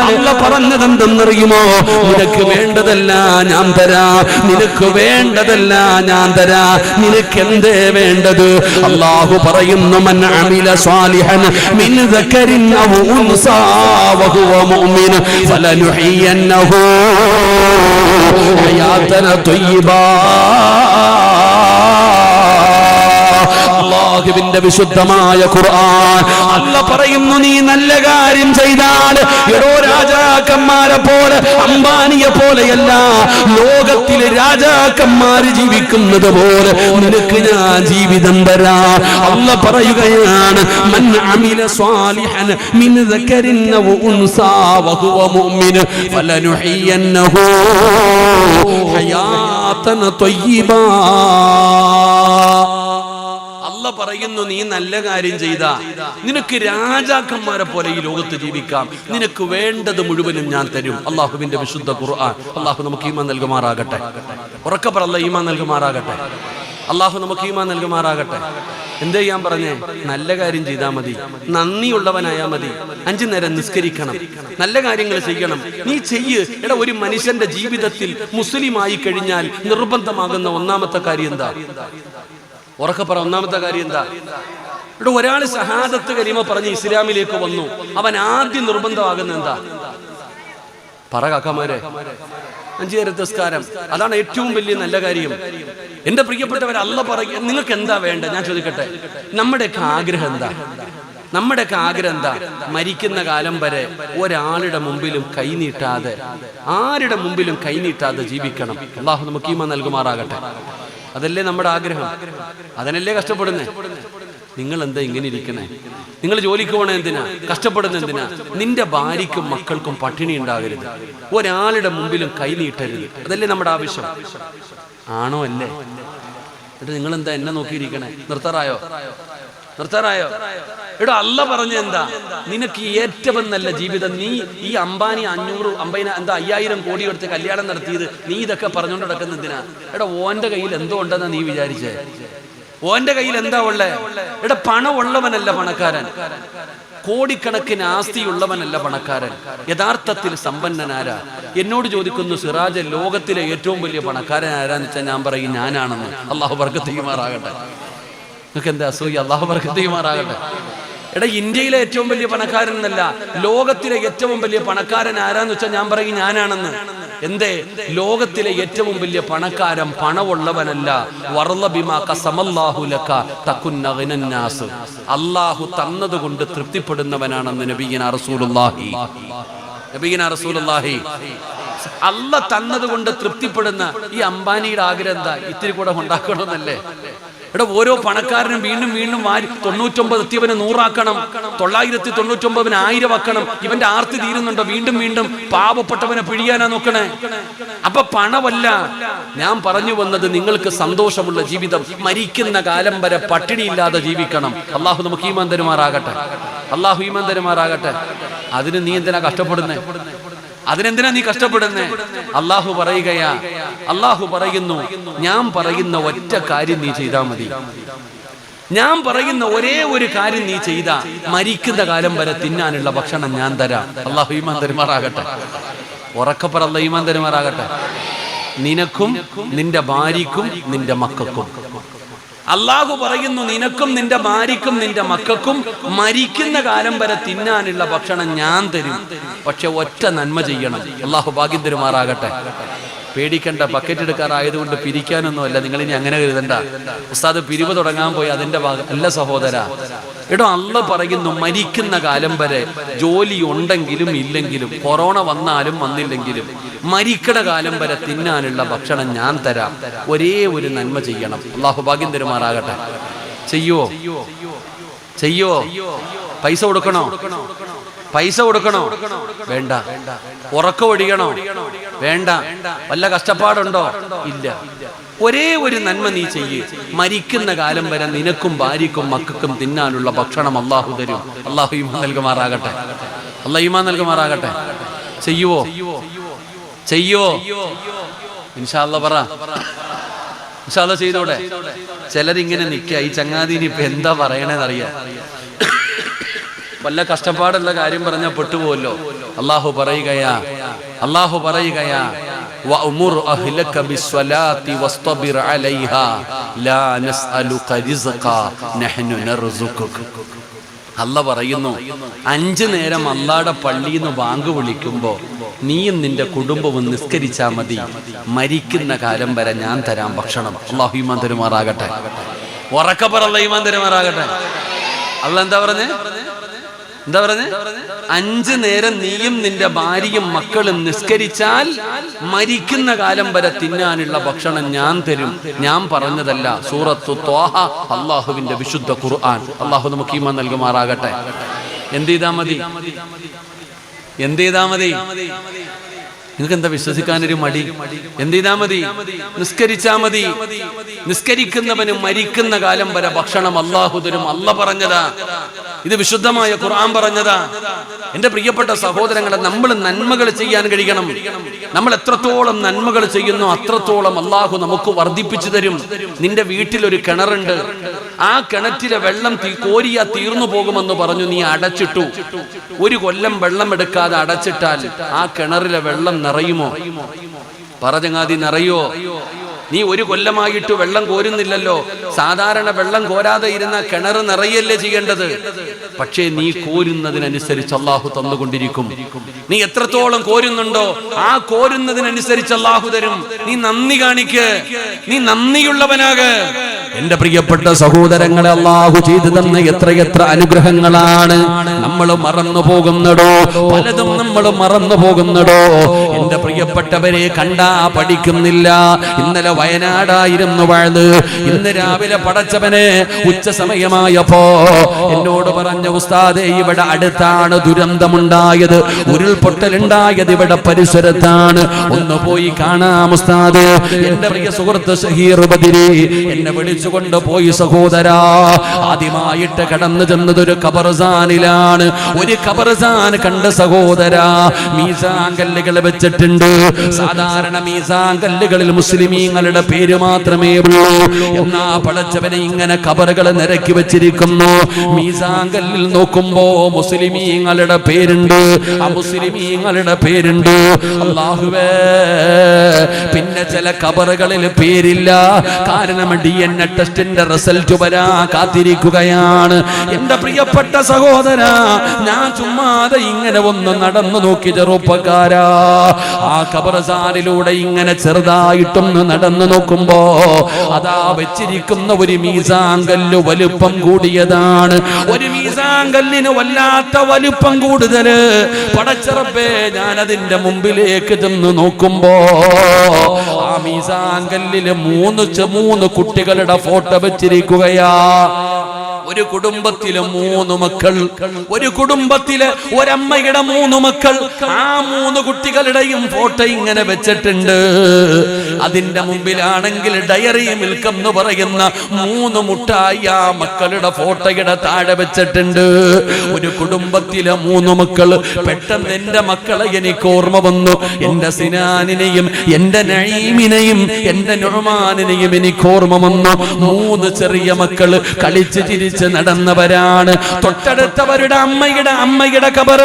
അല്ല പറഞ്ഞതെന്തെന്നറിയുമോ? നിനക്ക് വേണ്ടതല്ല ഞാൻ തരാ, നിനക്ക് വേണ്ടതല്ല ഞാൻ തരാ. നിനക്ക് എന്തേ വേണ്ടത്? അല്ലാഹു പറയുന്നു, മൻ അമില സ്വാലിഹൻ മിൻ ദക്കരിൻ ഔ ഉൻസാ വഹുവ മുഅ്മിൻ ഫലനുഹിയന്നഹു ഹയാതൻ ത്വയ്യിബാ. അല്ലാഹുവിന്റെ വിശുദ്ധമായ ഖുർആൻ അല്ല പറയുന്നു, നീ നല്ല കാര്യം ചെയ്താൽ, എടോ രാജാക്കന്മാരെ പോലെ അംബാനിയെ പോലെയല്ല, ലോകത്തിലെ രാജാക്കന്മാര് ജീവിക്കുന്നത് പോലെ നിനക്ക് ഞാൻ ജീവിതം തരാ. അല്ല പറയുകയാണ്, മൻ അമില സ്വാലിഹൻ മിൻ ദക്കരിൻ ഔ ഉൻസാ വഹുവ മുഅ്മിൻ ഫലനുഹിയന്നഹു ഹയാതൻ ത്വയ്യിബാ. പറയുന്നു, നീ നല്ല കാര്യം ചെയ്താ നിനക്ക് രാജാക്കന്മാരെ പോലെ ഈ ലോകത്ത് ജീവിക്കാം. നിനക്ക് വേണ്ടത് മുഴുവനും ഞാൻ തരും. അള്ളാഹുവിന്റെ വിശുദ്ധ ഖുർആൻ. അള്ളാഹു നമുക്ക് ഈമാൻ നൽകുമാറാകട്ടെ. ഉറക്കെ പറ, അല്ലാഹു ഈമാൻ നൽകുമാറാകട്ടെ. അള്ളാഹു നമുക്ക് ഈമാൻ നൽകുമാറാകട്ടെ. എന്ത് ചെയ്യാൻ പറഞ്ഞേ? നല്ല കാര്യം ചെയ്താൽ മതി, നന്ദിയുള്ളവനായാൽ മതി. 5 നേരം നിസ്കരിക്കണം, നല്ല കാര്യങ്ങൾ ചെയ്യണം. നീ ചെയ്യ്. എടാ, ഒരു മനുഷ്യന്റെ ജീവിതത്തിൽ മുസ്ലിമായി കഴിഞ്ഞാൽ നിർബന്ധമാകുന്ന ഒന്നാമത്തെ കാര്യം എന്താ? ഉറക്കെ പറ, ഒന്നാമത്തെ കാര്യം എന്താ? ഇവിടെ ഒരാൾ ഷഹാദത്ത് കലിമ പറഞ്ഞ് ഇസ്ലാമിലേക്ക് വന്നു, അവൻ ആദ്യം നിർബന്ധമാകുന്ന എന്താ? പറ കാക്കമാരെ. 5 നേരത്തെ നിസ്കാരം, അതാണ് ഏറ്റവും വലിയ നല്ല കാര്യം. എന്റെ പ്രിയപ്പെട്ടവർ, അല്ല പറയും, നിങ്ങൾക്ക് എന്താ വേണ്ട? ഞാൻ ചോദിക്കട്ടെ, നമ്മുടെയൊക്കെ ആഗ്രഹം എന്താ? നമ്മുടെയൊക്കെ ആഗ്രഹം എന്താ? മരിക്കുന്ന കാലം വരെ ഒരാളുടെ മുമ്പിലും കൈനീട്ടാതെ, ആരുടെ മുമ്പിലും കൈനീട്ടാതെ ജീവിക്കണം. അല്ലാഹു നമുക്ക് ഈമാൻ നൽകുമാറാകട്ടെ. അതല്ലേ നമ്മുടെ ആഗ്രഹം, അതിനല്ലേ കഷ്ടപ്പെടുന്നേ. നിങ്ങൾ എന്താ ഇങ്ങനെ ഇരിക്കണേ? നിങ്ങൾ ജോലിക്ക് പോണേ എന്തിനാ? കഷ്ടപ്പെടുന്ന എന്തിനാ? നിന്റെ ഭാര്യയ്ക്കും മക്കൾക്കും പട്ടിണി ഉണ്ടാകരുത്, ഒരാളുടെ മുമ്പിലും കൈ നീട്ടരുത്. അതല്ലേ നമ്മുടെ ആവശ്യം? ആണോ? അല്ലേ? എന്നിട്ട് നിങ്ങൾ എന്താ എന്നെ നോക്കിയിരിക്കണേ? നിർത്താറായോ? എടോ, അല്ല പറഞ്ഞ എന്താ? നിനക്ക് ഏറ്റവും നല്ല ജീവിതം, നീ ഈ അംബാനി 5000 കോടി എടുത്ത് കല്യാണം നടത്തിയത് നീ ഇതൊക്കെ പറഞ്ഞുകൊണ്ട് നടക്കുന്ന എന്തിനാ? എടാ, ഓന്റെ കയ്യിൽ എന്തോ ഉണ്ടെന്നാ നീ വിചാരിച്ചേ? ഓന്റെ കയ്യിൽ എന്താ ഉള്ളേ? എടാ, പണം ഉള്ളവനല്ല പണക്കാരൻ, കോടിക്കണക്കിന് ആസ്തിയുള്ളവനല്ല പണക്കാരൻ. യഥാർത്ഥത്തിൽ സമ്പന്നനാരാ? എന്നോട് ചോദിക്കുന്നു, സിറാജ്, ലോകത്തിലെ ഏറ്റവും വലിയ പണക്കാരൻ ആരാന്ന് വെച്ചാൽ ഞാൻ പറയും ഞാനാണെന്ന്. അള്ളാഹു ബർക്കത്ത് ചെയ്യുമാറാകട്ടെ. നിങ്ങൾക്ക് എന്താ അസൂയ? അള്ളാഹു ബർക്കത്ത് ചെയ്യുമാറാകട്ടെ. എടാ, ഇന്ത്യയിലെ ഏറ്റവും വലിയ പണക്കാരൻ എന്നല്ല, ലോകത്തിലെ ഏറ്റവും വലിയ പണക്കാരൻ ആരാന്ന് വെച്ചാൽ ഞാൻ പറയും ഞാനാണെന്ന്. എന്തേ? ലോകത്തിലെ ഏറ്റവും വലിയ പണക്കാരൻ പണമുള്ളവനല്ല, അള്ളാഹു തന്നതുകൊണ്ട് തൃപ്തിപ്പെടുന്നവനാണെന്ന് നബിയിന റസൂലുള്ളാഹി. അല്ല തന്നതുകൊണ്ട് തൃപ്തിപ്പെടുന്ന ഈ അംബാനിയുടെ ആഗ്രഹം എന്താ? ഇത്തിരി കൂടെ ഉണ്ടാക്കണമെന്നല്ലേ? ഇവിടെ ഓരോ പണക്കാരനും വീണ്ടും വീണ്ടും 99 എത്തിയവന് 100 ആക്കണം, 999 1000 ആക്കണം. ഇവന്റെ ആർത്തി തീരുന്നുണ്ടോ? വീണ്ടും വീണ്ടും പാവപ്പെട്ടവനെ പിഴിയാനാ നോക്കണേ. അപ്പൊ പണമല്ല ഞാൻ പറഞ്ഞു വന്നത്, നിങ്ങൾക്ക് സന്തോഷമുള്ള ജീവിതം, മരിക്കുന്ന കാലം വരെ പട്ടിണിയില്ലാതെ ജീവിക്കണം. അള്ളാഹു നമുക്ക് ഈമാൻ തരുമാറാകട്ടെ, അള്ളാഹു ഈമാൻ തരുമാറാകട്ടെ. അതിന് നീ എന്തിനാ കഷ്ടപ്പെടുന്നേ? അതിനെന്തിനാ നീ കഷ്ടപ്പെടുന്നേ? അള്ളാഹു പറയുകയാ, അള്ളാഹു പറയുന്നു, ഞാൻ പറയുന്ന ഒറ്റ കാര്യം നീ ചെയ്താൽ മതി. ഞാൻ പറയുന്ന ഒരേ ഒരു കാര്യം നീ ചെയ്താ മരിക്കുന്ന കാലം വരെ തിന്നാനുള്ള ഭക്ഷണം ഞാൻ തരാം. അള്ളാഹു ഈമാൻ തരുമാറാകട്ടെ, ഉറക്കപ്പറ അല്ലാഹു ഈമാൻ തരുമാറാകട്ടെ. നിനക്കും നിന്റെ ഭാര്യക്കും നിന്റെ മക്കൾക്കും. അള്ളാഹു പറയുന്നു, നിനക്കും നിന്റെ ഭാര്യക്കും നിന്റെ മക്കൾക്കും മരിക്കുന്ന കാലം വരെ തിന്നാനുള്ള ഭക്ഷണം ഞാൻ തരും. പക്ഷെ ഒറ്റ നന്മ ചെയ്യണം. അള്ളാഹു ഭാഗ്യം തരുമാറാകട്ടെ. പേടിക്കണ്ട, ബക്കറ്റ് എടുക്കാറായതുകൊണ്ട് പിരിക്കാനൊന്നുമല്ല. നിങ്ങൾ ഇനി അങ്ങനെ കരുതണ്ട, ഉസ്താദ് പിരിവ് തുടങ്ങാൻ പോയി അതിന്റെ ഭാഗം അല്ല സഹോദര. എടോ, അള്ളാഹു പറയുന്നു, മരിക്കുന്ന കാലം വരെ ജോലി ഉണ്ടെങ്കിലും ഇല്ലെങ്കിലും, കൊറോണ വന്നാലും വന്നില്ലെങ്കിലും, മരിക്കണ കാലം വരെ തിന്നാനുള്ള ഭക്ഷണം ഞാൻ തരാം. ഒരേ ഒരു നന്മ ചെയ്യണം. അള്ളാഹു ഭാഗ്യം തരുമാറാകട്ടെ. ചെയ്യുവോ? ചെയ്യുവോ? പൈസ കൊടുക്കണോ? പൈസ കൊടുക്കണോ? വേണ്ട. ഉറക്കം ഒഴിയണോ? വേണ്ട. വല്ല കഷ്ടപ്പാടുണ്ടോ? ഇല്ല. ഒരേ ഒരു നന്മ നീ ചെയ്യ്. മരിക്കുന്ന കാലം വരെ നിനക്കും ഭാര്യക്കും മക്കൾക്കും തിന്നാനുള്ള ഭക്ഷണം അള്ളാഹു തരും. അള്ളാഹു ഈമാൻ നൽകുമാറാകട്ടെ, അള്ളാഹു ഈമാൻ നൽകുമാറാകട്ടെ. ചെയ്യുവോ? ചെയ്യുവോ? ഇൻഷാ അല്ലാഹ് പറ. ഇൻഷാ അല്ലാഹ് ചെയ്തോടെ. ചിലരിങ്ങനെ നിൽക്കുക, ഈ ചങ്ങാതിനി ഇപ്പൊ എന്താ പറയണേന്നറിയാം. വല്ല കഷ്ടപ്പാടുള്ള കാര്യം പറഞ്ഞാൽ പെട്ടുപോവല്ലോ. അള്ളാഹു പറയുകയാ, അള്ളാഹു പറയുകയാ, വഅ്മുർ അഹ്ലക ബിസ്സലാത്തി വസ്തബിർ അലൈഹാ ലാ നസ്അലുക റിസ്ഖാ നഹ്നു നർസുഖുക. അല്ലാഹു പറയുന്നു, 5 നേരം അല്ലാഹുടെ പള്ളിയിൽ നിന്ന് ബാങ്ക് വിളിക്കുമ്പോ നീയും നിന്റെ കുടുംബവും നിസ്കരിച്ചാൽ മതി. മരിക്കുന്ന കാലം വരെ ഞാൻ തരാം ഭക്ഷണം. അള്ളാഹു ഈമാൻ തരുമാറാകട്ടെ, ഉറക്കപ്പറ അല്ലാഹു ഈമാൻ തരുമാറാകട്ടെ. അല്ലാഹു എന്താ പറഞ്ഞേ? എന്താ പറഞ്ഞേ? 5 നേരം നീയും നിന്റെ ഭാര്യയും മക്കളും നിസ്കരിച്ചാൽ മരിക്കുന്ന കാലം വരെ തിന്നാനുള്ള ഭക്ഷണം ഞാൻ തരും. ഞാൻ പറഞ്ഞതല്ല, സൂറത്തു ത്വാഹ, അള്ളാഹുവിന്റെ വിശുദ്ധ ഖുർആൻ. അള്ളാഹു നമുക്ക് ഈമാൻ നൽകുമാറാകട്ടെ. എന്ത് ചെയ്താ മതി? എന്ത് ചെയ്താ മതി? നിങ്ങൾക്ക് എന്താ വിശ്വസിക്കാനൊരു മടി? എന്ത് ചെയ്താ മതി? നിസ്കരിച്ചാ മതി. നിസ്കരിക്കുന്നവന് മരിക്കുന്ന കാലം വരെ ഭക്ഷണം അള്ളാഹു തരും. അല്ലാഹു പറഞ്ഞതാ, ഇത് വിശുദ്ധമായ ഖുർആൻ പറഞ്ഞതാ. എന്റെ പ്രിയപ്പെട്ട സഹോദരങ്ങളെ, നമ്മൾ നന്മകൾ ചെയ്യാൻ കഴിയണം. നമ്മൾ എത്രത്തോളം നന്മകൾ ചെയ്യുന്നു അത്രത്തോളം അള്ളാഹു നമുക്ക് വർദ്ധിപ്പിച്ചു തരും. നിന്റെ വീട്ടിലൊരു കിണറുണ്ട്, ആ കിണറ്റിലെ വെള്ളം കോരിയാ തീർന്നു പോകുമെന്ന് പറഞ്ഞു, നീ അടച്ചിട്ടു. 1 കൊല്ലം വെള്ളം എടുക്കാതെ അടച്ചിട്ടാൽ ആ കിണറിലെ വെള്ളം നിറയുമോ? പറഞ്ഞങ്ങാതി നിറയോ? നീ 1 കൊല്ലമായിട്ട് വെള്ളം കോരുന്നില്ലല്ലോ. സാധാരണ വെള്ളം കോരാതെ ഇരുന്ന കിണർ നിറയല്ലേ ചെയ്യേണ്ടത്. പക്ഷേ നീ കോരുന്നതിനനുസരിച്ച് അള്ളാഹു തന്നുകൊണ്ടിരിക്കും. നീ എത്രത്തോളം കോരുന്നുണ്ടോ ആ കോരുന്നതിനനുസരിച്ച് അള്ളാഹു തരും. നീ നന്ദി കാണിക്ക്, നീ നന്ദിയുള്ളവനാക്. എന്റെ പ്രിയപ്പെട്ട സഹോദരങ്ങളെ, അള്ളാഹു ചെയ്തു തന്ന എത്രയെത്ര അനുഗ്രഹങ്ങളാണ് നമ്മൾ മറന്നു പോകുന്നടോ. പലതും നമ്മൾ മറന്നു പോകുന്നടോ. എന്റെ പ്രിയപ്പെട്ടവരെ, കണ്ടാ പഠിക്കുന്നില്ല. ഇന്നലെ വയനാടായിരുന്നു വാഴ്ന്ന്. ഇന്ന് രാവിലെ പടച്ചവനെ ഉച്ച സമയമായപ്പോ എന്നോട് പറഞ്ഞ, ഉസ്താദേ, ഇവിടെ അടുത്താണ് ദുരന്തമുണ്ടായത്, ഉരുൾപൊട്ടലുണ്ടായത് ഇവിടെ പരിസരത്താണ്, ഒന്ന് പോയി കാണാം ഉസ്താദ്. എന്റെ പ്രിയ സുഹൃത്ത് ഷഹീർ ബദരി എന്നെ വിളിച്ചുകൊണ്ട് പോയി. സഹോദരാ, ആദ്യമായിട്ട് കടന്നു ചെന്നത് ഒരു ഖബർസ്ഥാനിലാണ്. ഒരു ഖബർസ്ഥാൻ കണ്ട സഹോദരാ, മീസാൻ കല്ലുകൾ വെച്ചിട്ടുണ്ട്. സാധാരണ മീസാൻ കല്ലുകളിൽ മുസ്ലിമീങ്ങളുടെ പേര് മാത്രമേ ഉള്ളൂ. എന്നാ പടച്ചവനെ ഇങ്ങനെ ഖബറുകൾ നിരക്കി വെച്ചിരിക്കുന്നു. മീസാൻ കല്ലിൽ നോക്കുമ്പോ മുസ്ലിമീങ്ങളുടെ പേരുണ്ട്, അമുസ്ലിമീങ്ങളുടെ പേരുണ്ട്. അല്ലാഹുവേ, പിന്നെ ചില ഖബറുകളിൽ പേരില്ല. കാരണം DNA ടെസ്റ്റിന്റെ റിസൾട്ട് വരാ കാത്തിരിക്കുകയാണ്. എന്റെ പ്രിയപ്പെട്ട സഹോദര, ഞാൻ ചുമ്മാതെ ഇങ്ങനെ ഒന്ന് നടന്നു നോക്കി. ചെറുപ്പക്കാരാ, ആ ഖബർസ്ഥാനിലൂടെ ഇങ്ങനെ ചെറുതായിട്ടൊന്ന് നടന്നു നോക്കുമ്പോ അതാ വെച്ചിരിക്കുന്ന ഒരു മീസാൻ കല്ല് വലുപ്പം കൂടിയതാണ്. ഒരു മീസാൻ കല്ലിന് വല്ലാത്ത വലുപ്പം കൂടുതല്. പടച്ചറപ്പേ, ഞാൻ അതിന്റെ മുമ്പിലേക്ക് ചെന്ന് നോക്കുമ്പോ ആ മീസാൻ കല്ലില് 3 കുട്ടികളുടെ ഫോട്ടോ വെച്ചിരിക്കുകയാ. ഒരു കുടുംബത്തിലെ 3 മക്കൾ, ഒരു കുടുംബത്തിലെ ഒരമ്മയുടെ 3 മക്കൾ, ആ 3 കുട്ടികളുടെയും ഫോട്ടോ ഇങ്ങനെ വെച്ചിട്ടുണ്ട്. അതിന്റെ മുമ്പിലാണെങ്കിൽ ഡയറി മിൽക്ക് എന്ന് പറയുന്ന 3 മുട്ടായി ആ മക്കളുടെ ഫോട്ടോയുടെ താഴെ വെച്ചിട്ടുണ്ട്. ഒരു കുടുംബത്തിലെ 3 മക്കൾ. പെട്ടെന്ന് എന്റെ മക്കളെ എനിക്ക് ഓർമ്മ വന്നു. എന്റെ സിനാനിനെയും എന്റെ നഈമിനെയും എന്റെ നുഅ്മാനിനെയും എനിക്ക് ഓർമ്മ വന്നു. 3 ചെറിയ മക്കൾ കളിച്ച് ചിരിച്ച് നടന്നവരാണ്. തൊട്ടടുത്തവരുടെ അമ്മയുടെ ഖബർ.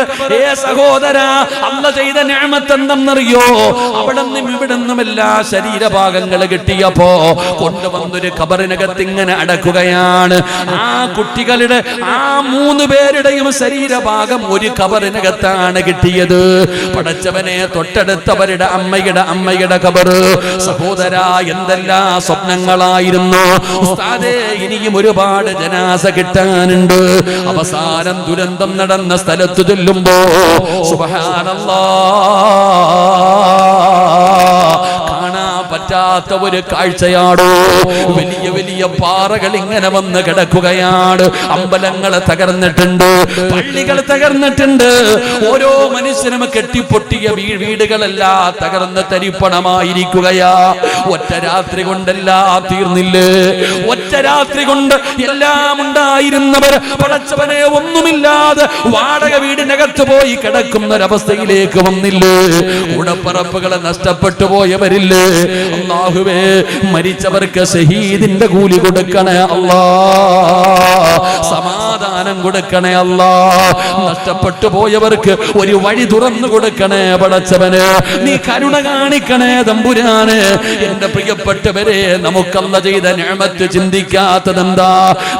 സഹോദരാ, അല്ലാഹ് ചെയ്ത നിഅമത്ത് എന്തെന്നറിയോ? അവിടെന്നും ഇവിടെന്നും എല്ലാ ശരീരഭാഗങ്ങൾ കിട്ടിയപ്പോ കൊണ്ടുവന്നൊരു ഖബറിനകത്ത് ഇങ്ങനെ അടക്കുകയാണ്. ആ കുട്ടികളുടെ ആ 3 പേരുടെയും ശരീരഭാഗം ഒരു ഖബറിനകത്താണ് കിട്ടിയത്. പടച്ചവനെ, തൊട്ടടുത്തവരുടെ അമ്മയുടെ ഖബർ. സഹോദരാ, എന്തെല്ലാം സ്വപ്നങ്ങളായിരുന്നു. ഉസ്താദേ, ഇനിയും ഒരുപാട് ജനാസ കിട്ടാനുണ്ട്. അവസാനം ദുരന്തം നടന്ന സ്ഥലത്ത് ചെല്ലുമ്പോ സുബ്ഹാനല്ലാഹ്, പറ്റാത്ത ഒരു കാഴ്ചയാടോ. വലിയ വലിയ പാറകൾ ഇങ്ങനെ വന്ന് കിടക്കുകയാണ്. അമ്പലങ്ങൾ തകർന്നിട്ടുണ്ട്, പള്ളികൾ തകർന്നിട്ടുണ്ട്. ഓരോ മനുഷ്യനും കെട്ടിപ്പൊട്ടിയ വീടുകളെല്ലാം തകർന്ന് തരിപ്പണമായിരിക്കുകയാ. ഒറ്റ രാത്രി കൊണ്ടെല്ലാം തീർന്നില്ലേ? ഒറ്റ രാത്രി കൊണ്ട് എല്ലാം ഉണ്ടായിരുന്നവർ പടച്ചവനെ ഒന്നുമില്ലാതെ വാടക വീടിനകത്ത് പോയി കിടക്കുന്നൊരവസ്ഥയിലേക്ക് വന്നില്ലേ? ഉടപ്പറപ്പുകളെ നഷ്ടപ്പെട്ടു പോയവരില്ലേ? അല്ലാഹുവേ, മരിച്ചവർക്ക് ഷഹീദിന്റെ കൂലി കൊടുക്കണേ അല്ലാ, സമാധാനം കൊടുക്കണേ അല്ലാ. നഷ്ടപ്പെട്ടു പോയവർക്ക് ഒരു വഴി തുറന്നു കൊടുക്കണേ പടച്ചവനെ. നീ കരുണ കാണിക്കണേ തമ്പുരാനെ. എന്റെ പ്രിയപ്പെട്ടവരെ, നമുക്കല്ല ചെയ്ത നിഅമത്ത് ചിന്തിക്കാത്തതെന്താ?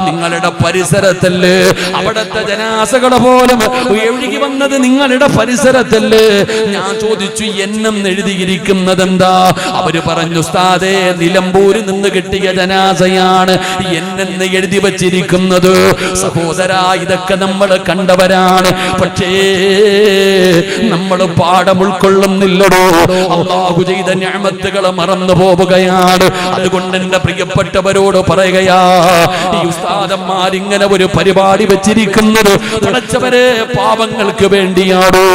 നിങ്ങളുടെ പരിസരത്തല്ലേ അവിടത്തെ ജനാസകളെ പോലും ഒഴുകി വന്നത്? നിങ്ങളുടെ പരിസരത്തല്ലേ? ഞാൻ ചോദിച്ചു, എന്നും എഴുതിയിരിക്കുന്നതെന്താ? അവര് പറഞ്ഞു, ഉസ്താദേ, നിലമ്പൂരിൽ നിന്ന് കിട്ടിയ ജനാസയാണ് എന്നെന്ന് എഴുതി വച്ചിരിക്കുന്നത്. സഹോദരാ, ഇതൊക്കെ നമ്മൾ കണ്ടവരാണ്. പക്ഷേ നമ്മൾ പാഠം ഉൾക്കൊള്ളുന്നില്ലടോ. അല്ലാഹു ചെയ്ത നിഅമത്തുകൾ മറന്നു പോവുകയാണ്. അതുകൊണ്ട് എന്റെ പ്രിയപ്പെട്ടവരോട് പറയുകയാ, ഈ ഉസ്താദന്മാരിങ്ങനെ ഒരു പരിപാടി വെച്ചിരിക്കുന്നത് പടച്ചവരെ പാവങ്ങൾക്ക് വേണ്ടിയാണോ?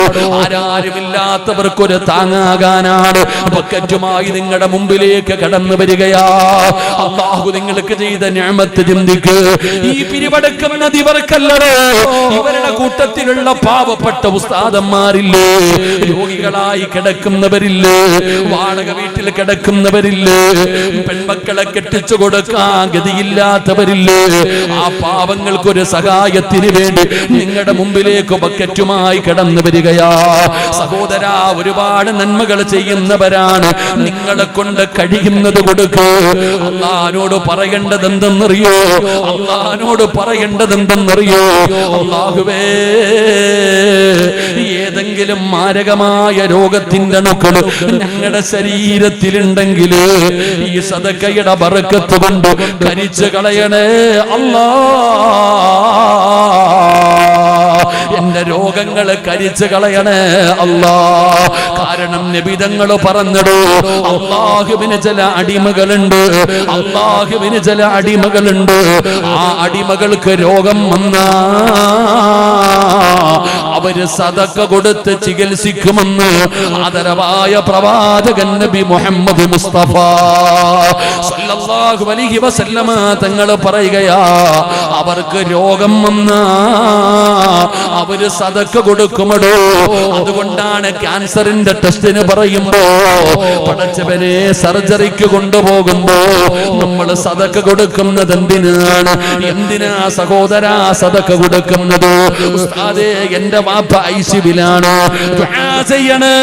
ആരാരുമില്ലാത്തവർക്കൊരു താങ്ങാകാനാണ്. ബക്കറ്റുമായി നിങ്ങളുടെ മുമ്പിലേക്ക് കടന്നു വരികയാ. അല്ലാഹു നിങ്ങൾക്ക് ചെയ്ത നിഅമത്ത് ചിന്തിക്ക്. ഈ പിരിവെടുക്കുന്നത് ഇവർക്കല്ലടോ. ഇവരുടെ കൂട്ടത്തിലുള്ള പാവപ്പെട്ട ഉസ്താദന്മാരില്ലേ? രോഗികളായി കിടക്കുന്നവരില്ലേ? വാടക വീട്ടിൽ കിടക്കുന്നവരില്ലേ? പെൺമക്കളെ കെട്ടിച്ചു കൊടുക്കാൻ ഗതിയില്ലാത്തവരില്ലേ? ആ പാവങ്ങൾക്കൊരു സഹായത്തിന് വേണ്ടി നിങ്ങളുടെ മുമ്പിലേക്ക് ബക്കറ്റുമായി കടന്നു വരികയാ. സഹോദരാ, ഒരുപാട് നന്മകൾ ചെയ്യുന്നവരാണ്. നിങ്ങളെ കൊണ്ട് കഴിയുന്നത് കൊടുക്ക്. അല്ലാഹുവോട് പറയേണ്ടത് എന്തെന്നറിയോ? അല്ലാഹുവോട് പറയേണ്ടത് എന്തെന്നറിയോ? അല്ലാഹുവേ, ഏതെങ്കിലും മാരകമായ രോഗത്തിന്റെ അണുക്കൾ ഞങ്ങളുടെ ശരീരത്തിലുണ്ടെങ്കിൽ ഈ സദഖയുടെ ബറക്കത്ത് കൊണ്ട് കരിച്ചു കളയണേ അല്ലാ. എന്റെ രോഗങ്ങൾ കരിച്ചു കളയണേ അല്ലാ. കാരണം നബിതങ്ങൾ പറഞ്ഞിടൂ, അല്ലാഹുവിന് ചില അടിമകളുണ്ട്. അല്ലാഹുവിന് ചില അടിമകളുണ്ട്. ആ അടിമകൾക്ക് രോഗം വന്നാ അവര് സദഖ കൊടുത്ത് ചികിത്സിക്കുമെന്ന് ആദരവായ പ്രവാചകൻ നബി മുഹമ്മദ് മുസ്തഫ സല്ലല്ലാഹു അലൈഹി വസല്ലമ തങ്ങൾ പറയുകയാ, അവർക്ക് രോഗം വന്നാ അവര് സദഖ കൊടുക്കുമടോ. അതുകൊണ്ടാണ് ക്യാൻസറിന്റെ ടെസ്റ്റിന് പറയുമ്പോ പടച്ചവനെ സർജറിക്ക് കൊണ്ടുപോകുമ്പോ നമ്മൾ സദഖ കൊടുക്കുന്നത് എന്തിനാണ്? എന്തിനാ സഹോദരാ സദഖ കൊടുക്കുന്നത്? ഉസ്താദേ, എന്റെ വാപ്പ ഐസിയുവിലാണ്, ദുആ ചെയ്യണേ.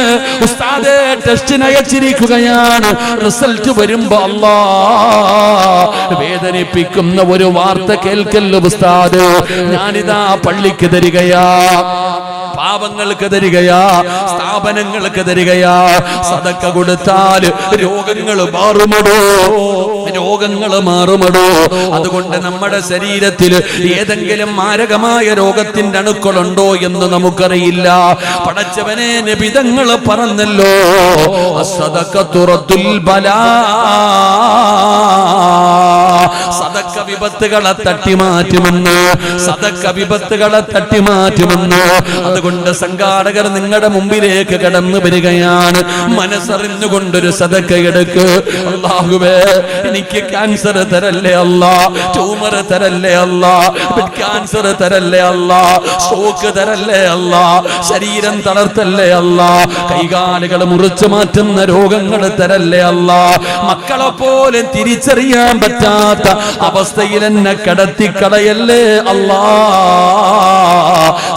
ഉസ്താദേ, ടെസ്റ്റിന് അയച്ചിരിക്കുകയാണ്. റിസൾട്ട് വരുമ്പോ അല്ലാഹ് വേദനിപ്പിക്കുന്ന ഒരു വാർത്ത കേൾക്കല്ലോ ഉസ്താദ്. ഞാനിതാ പള്ളിക്ക് തരികയാ, പാവങ്ങൾക്ക് തരികയാ, സ്ഥാപനങ്ങൾക്ക് തരികയാ. സദഖ കൊടുത്താൽ രോഗങ്ങൾ മാറുമടോ, രോഗങ്ങൾ മാറുമടോ. അതുകൊണ്ട് നമ്മുടെ ശരീരത്തിൽ ഏതെങ്കിലും മാരകമായ രോഗത്തിന്റെ അണുക്കളുണ്ടോ എന്ന് നമുക്കറിയില്ല. പടച്ചവനെ, നബിതങ്ങൾ പറഞ്ഞല്ലോ, സദഖ തുറത്തുൽ ബലാ, സദക്ക വിപത്തുകളെ തട്ടിമാറ്റുമെന്ന്, സദക്ക വിപത്തുകളെ തട്ടിമാറ്റുമെന്ന്. അതുകൊണ്ട് സംഘാടകർ നിങ്ങളുടെ മുമ്പിലേക്ക് കടന്നു വരികയാണ്. മനസ്സറിഞ്ഞുകൊണ്ടൊരു സദക്ക എടുക്ക്. അല്ലാഹുവേ, എനിക്ക് ക്യാൻസർ തരല്ലേ അല്ലാ, ട്യൂമർ തരല്ലേ അല്ലാ, ക്യാൻസർ തരല്ലേ അല്ലാ, സ്ട്രോക്ക് തരല്ലേ അല്ലാ, ശരീരം തളർത്തല്ലേ അല്ലാ, കൈകാലുകൾ മുറിച്ചു മാറ്റുന്ന രോഗങ്ങൾ തരല്ലേ അല്ലാ, മക്കളെ പോലെ തിരിച്ചറിയാൻ പറ്റാത്ത അവസ്ഥയിൽ എന്നെ കടത്തിക്കളയല്ലേ അല്ലാ.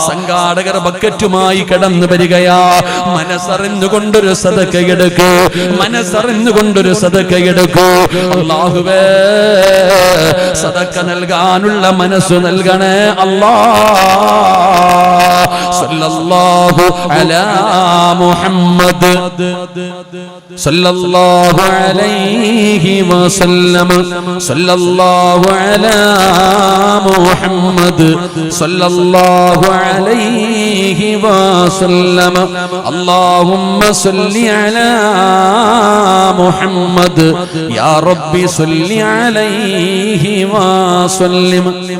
സംഘാടകർ ബക്കറ്റുമായി കടന്നു വരികയാ. മനസ്സറിഞ്ഞുകൊണ്ടൊരു സദക്ക എടുക്കൂ, മനസ്സറിഞ്ഞുകൊണ്ടൊരു സദക്ക എടുക്കൂ. അല്ലാഹുവേ, സദക്ക നൽകാനുള്ള മനസ്സ് നൽകണേ അല്ലാ. സല്ലല്ലാഹു അലാ മുഹമ്മദ് സല്ലല്ലാഹു അലൈഹി വസല്ലം. സല്ലല്ലാഹു അലാ മുഹമ്മദ് സല്ലല്ലാഹു അലൈഹി വസല്ലം. അല്ലാഹുമ്മ സല്ലി അലാ മുഹമ്മദ് യാ റബ്ബി സല്ലി അലൈഹി വസല്ലം.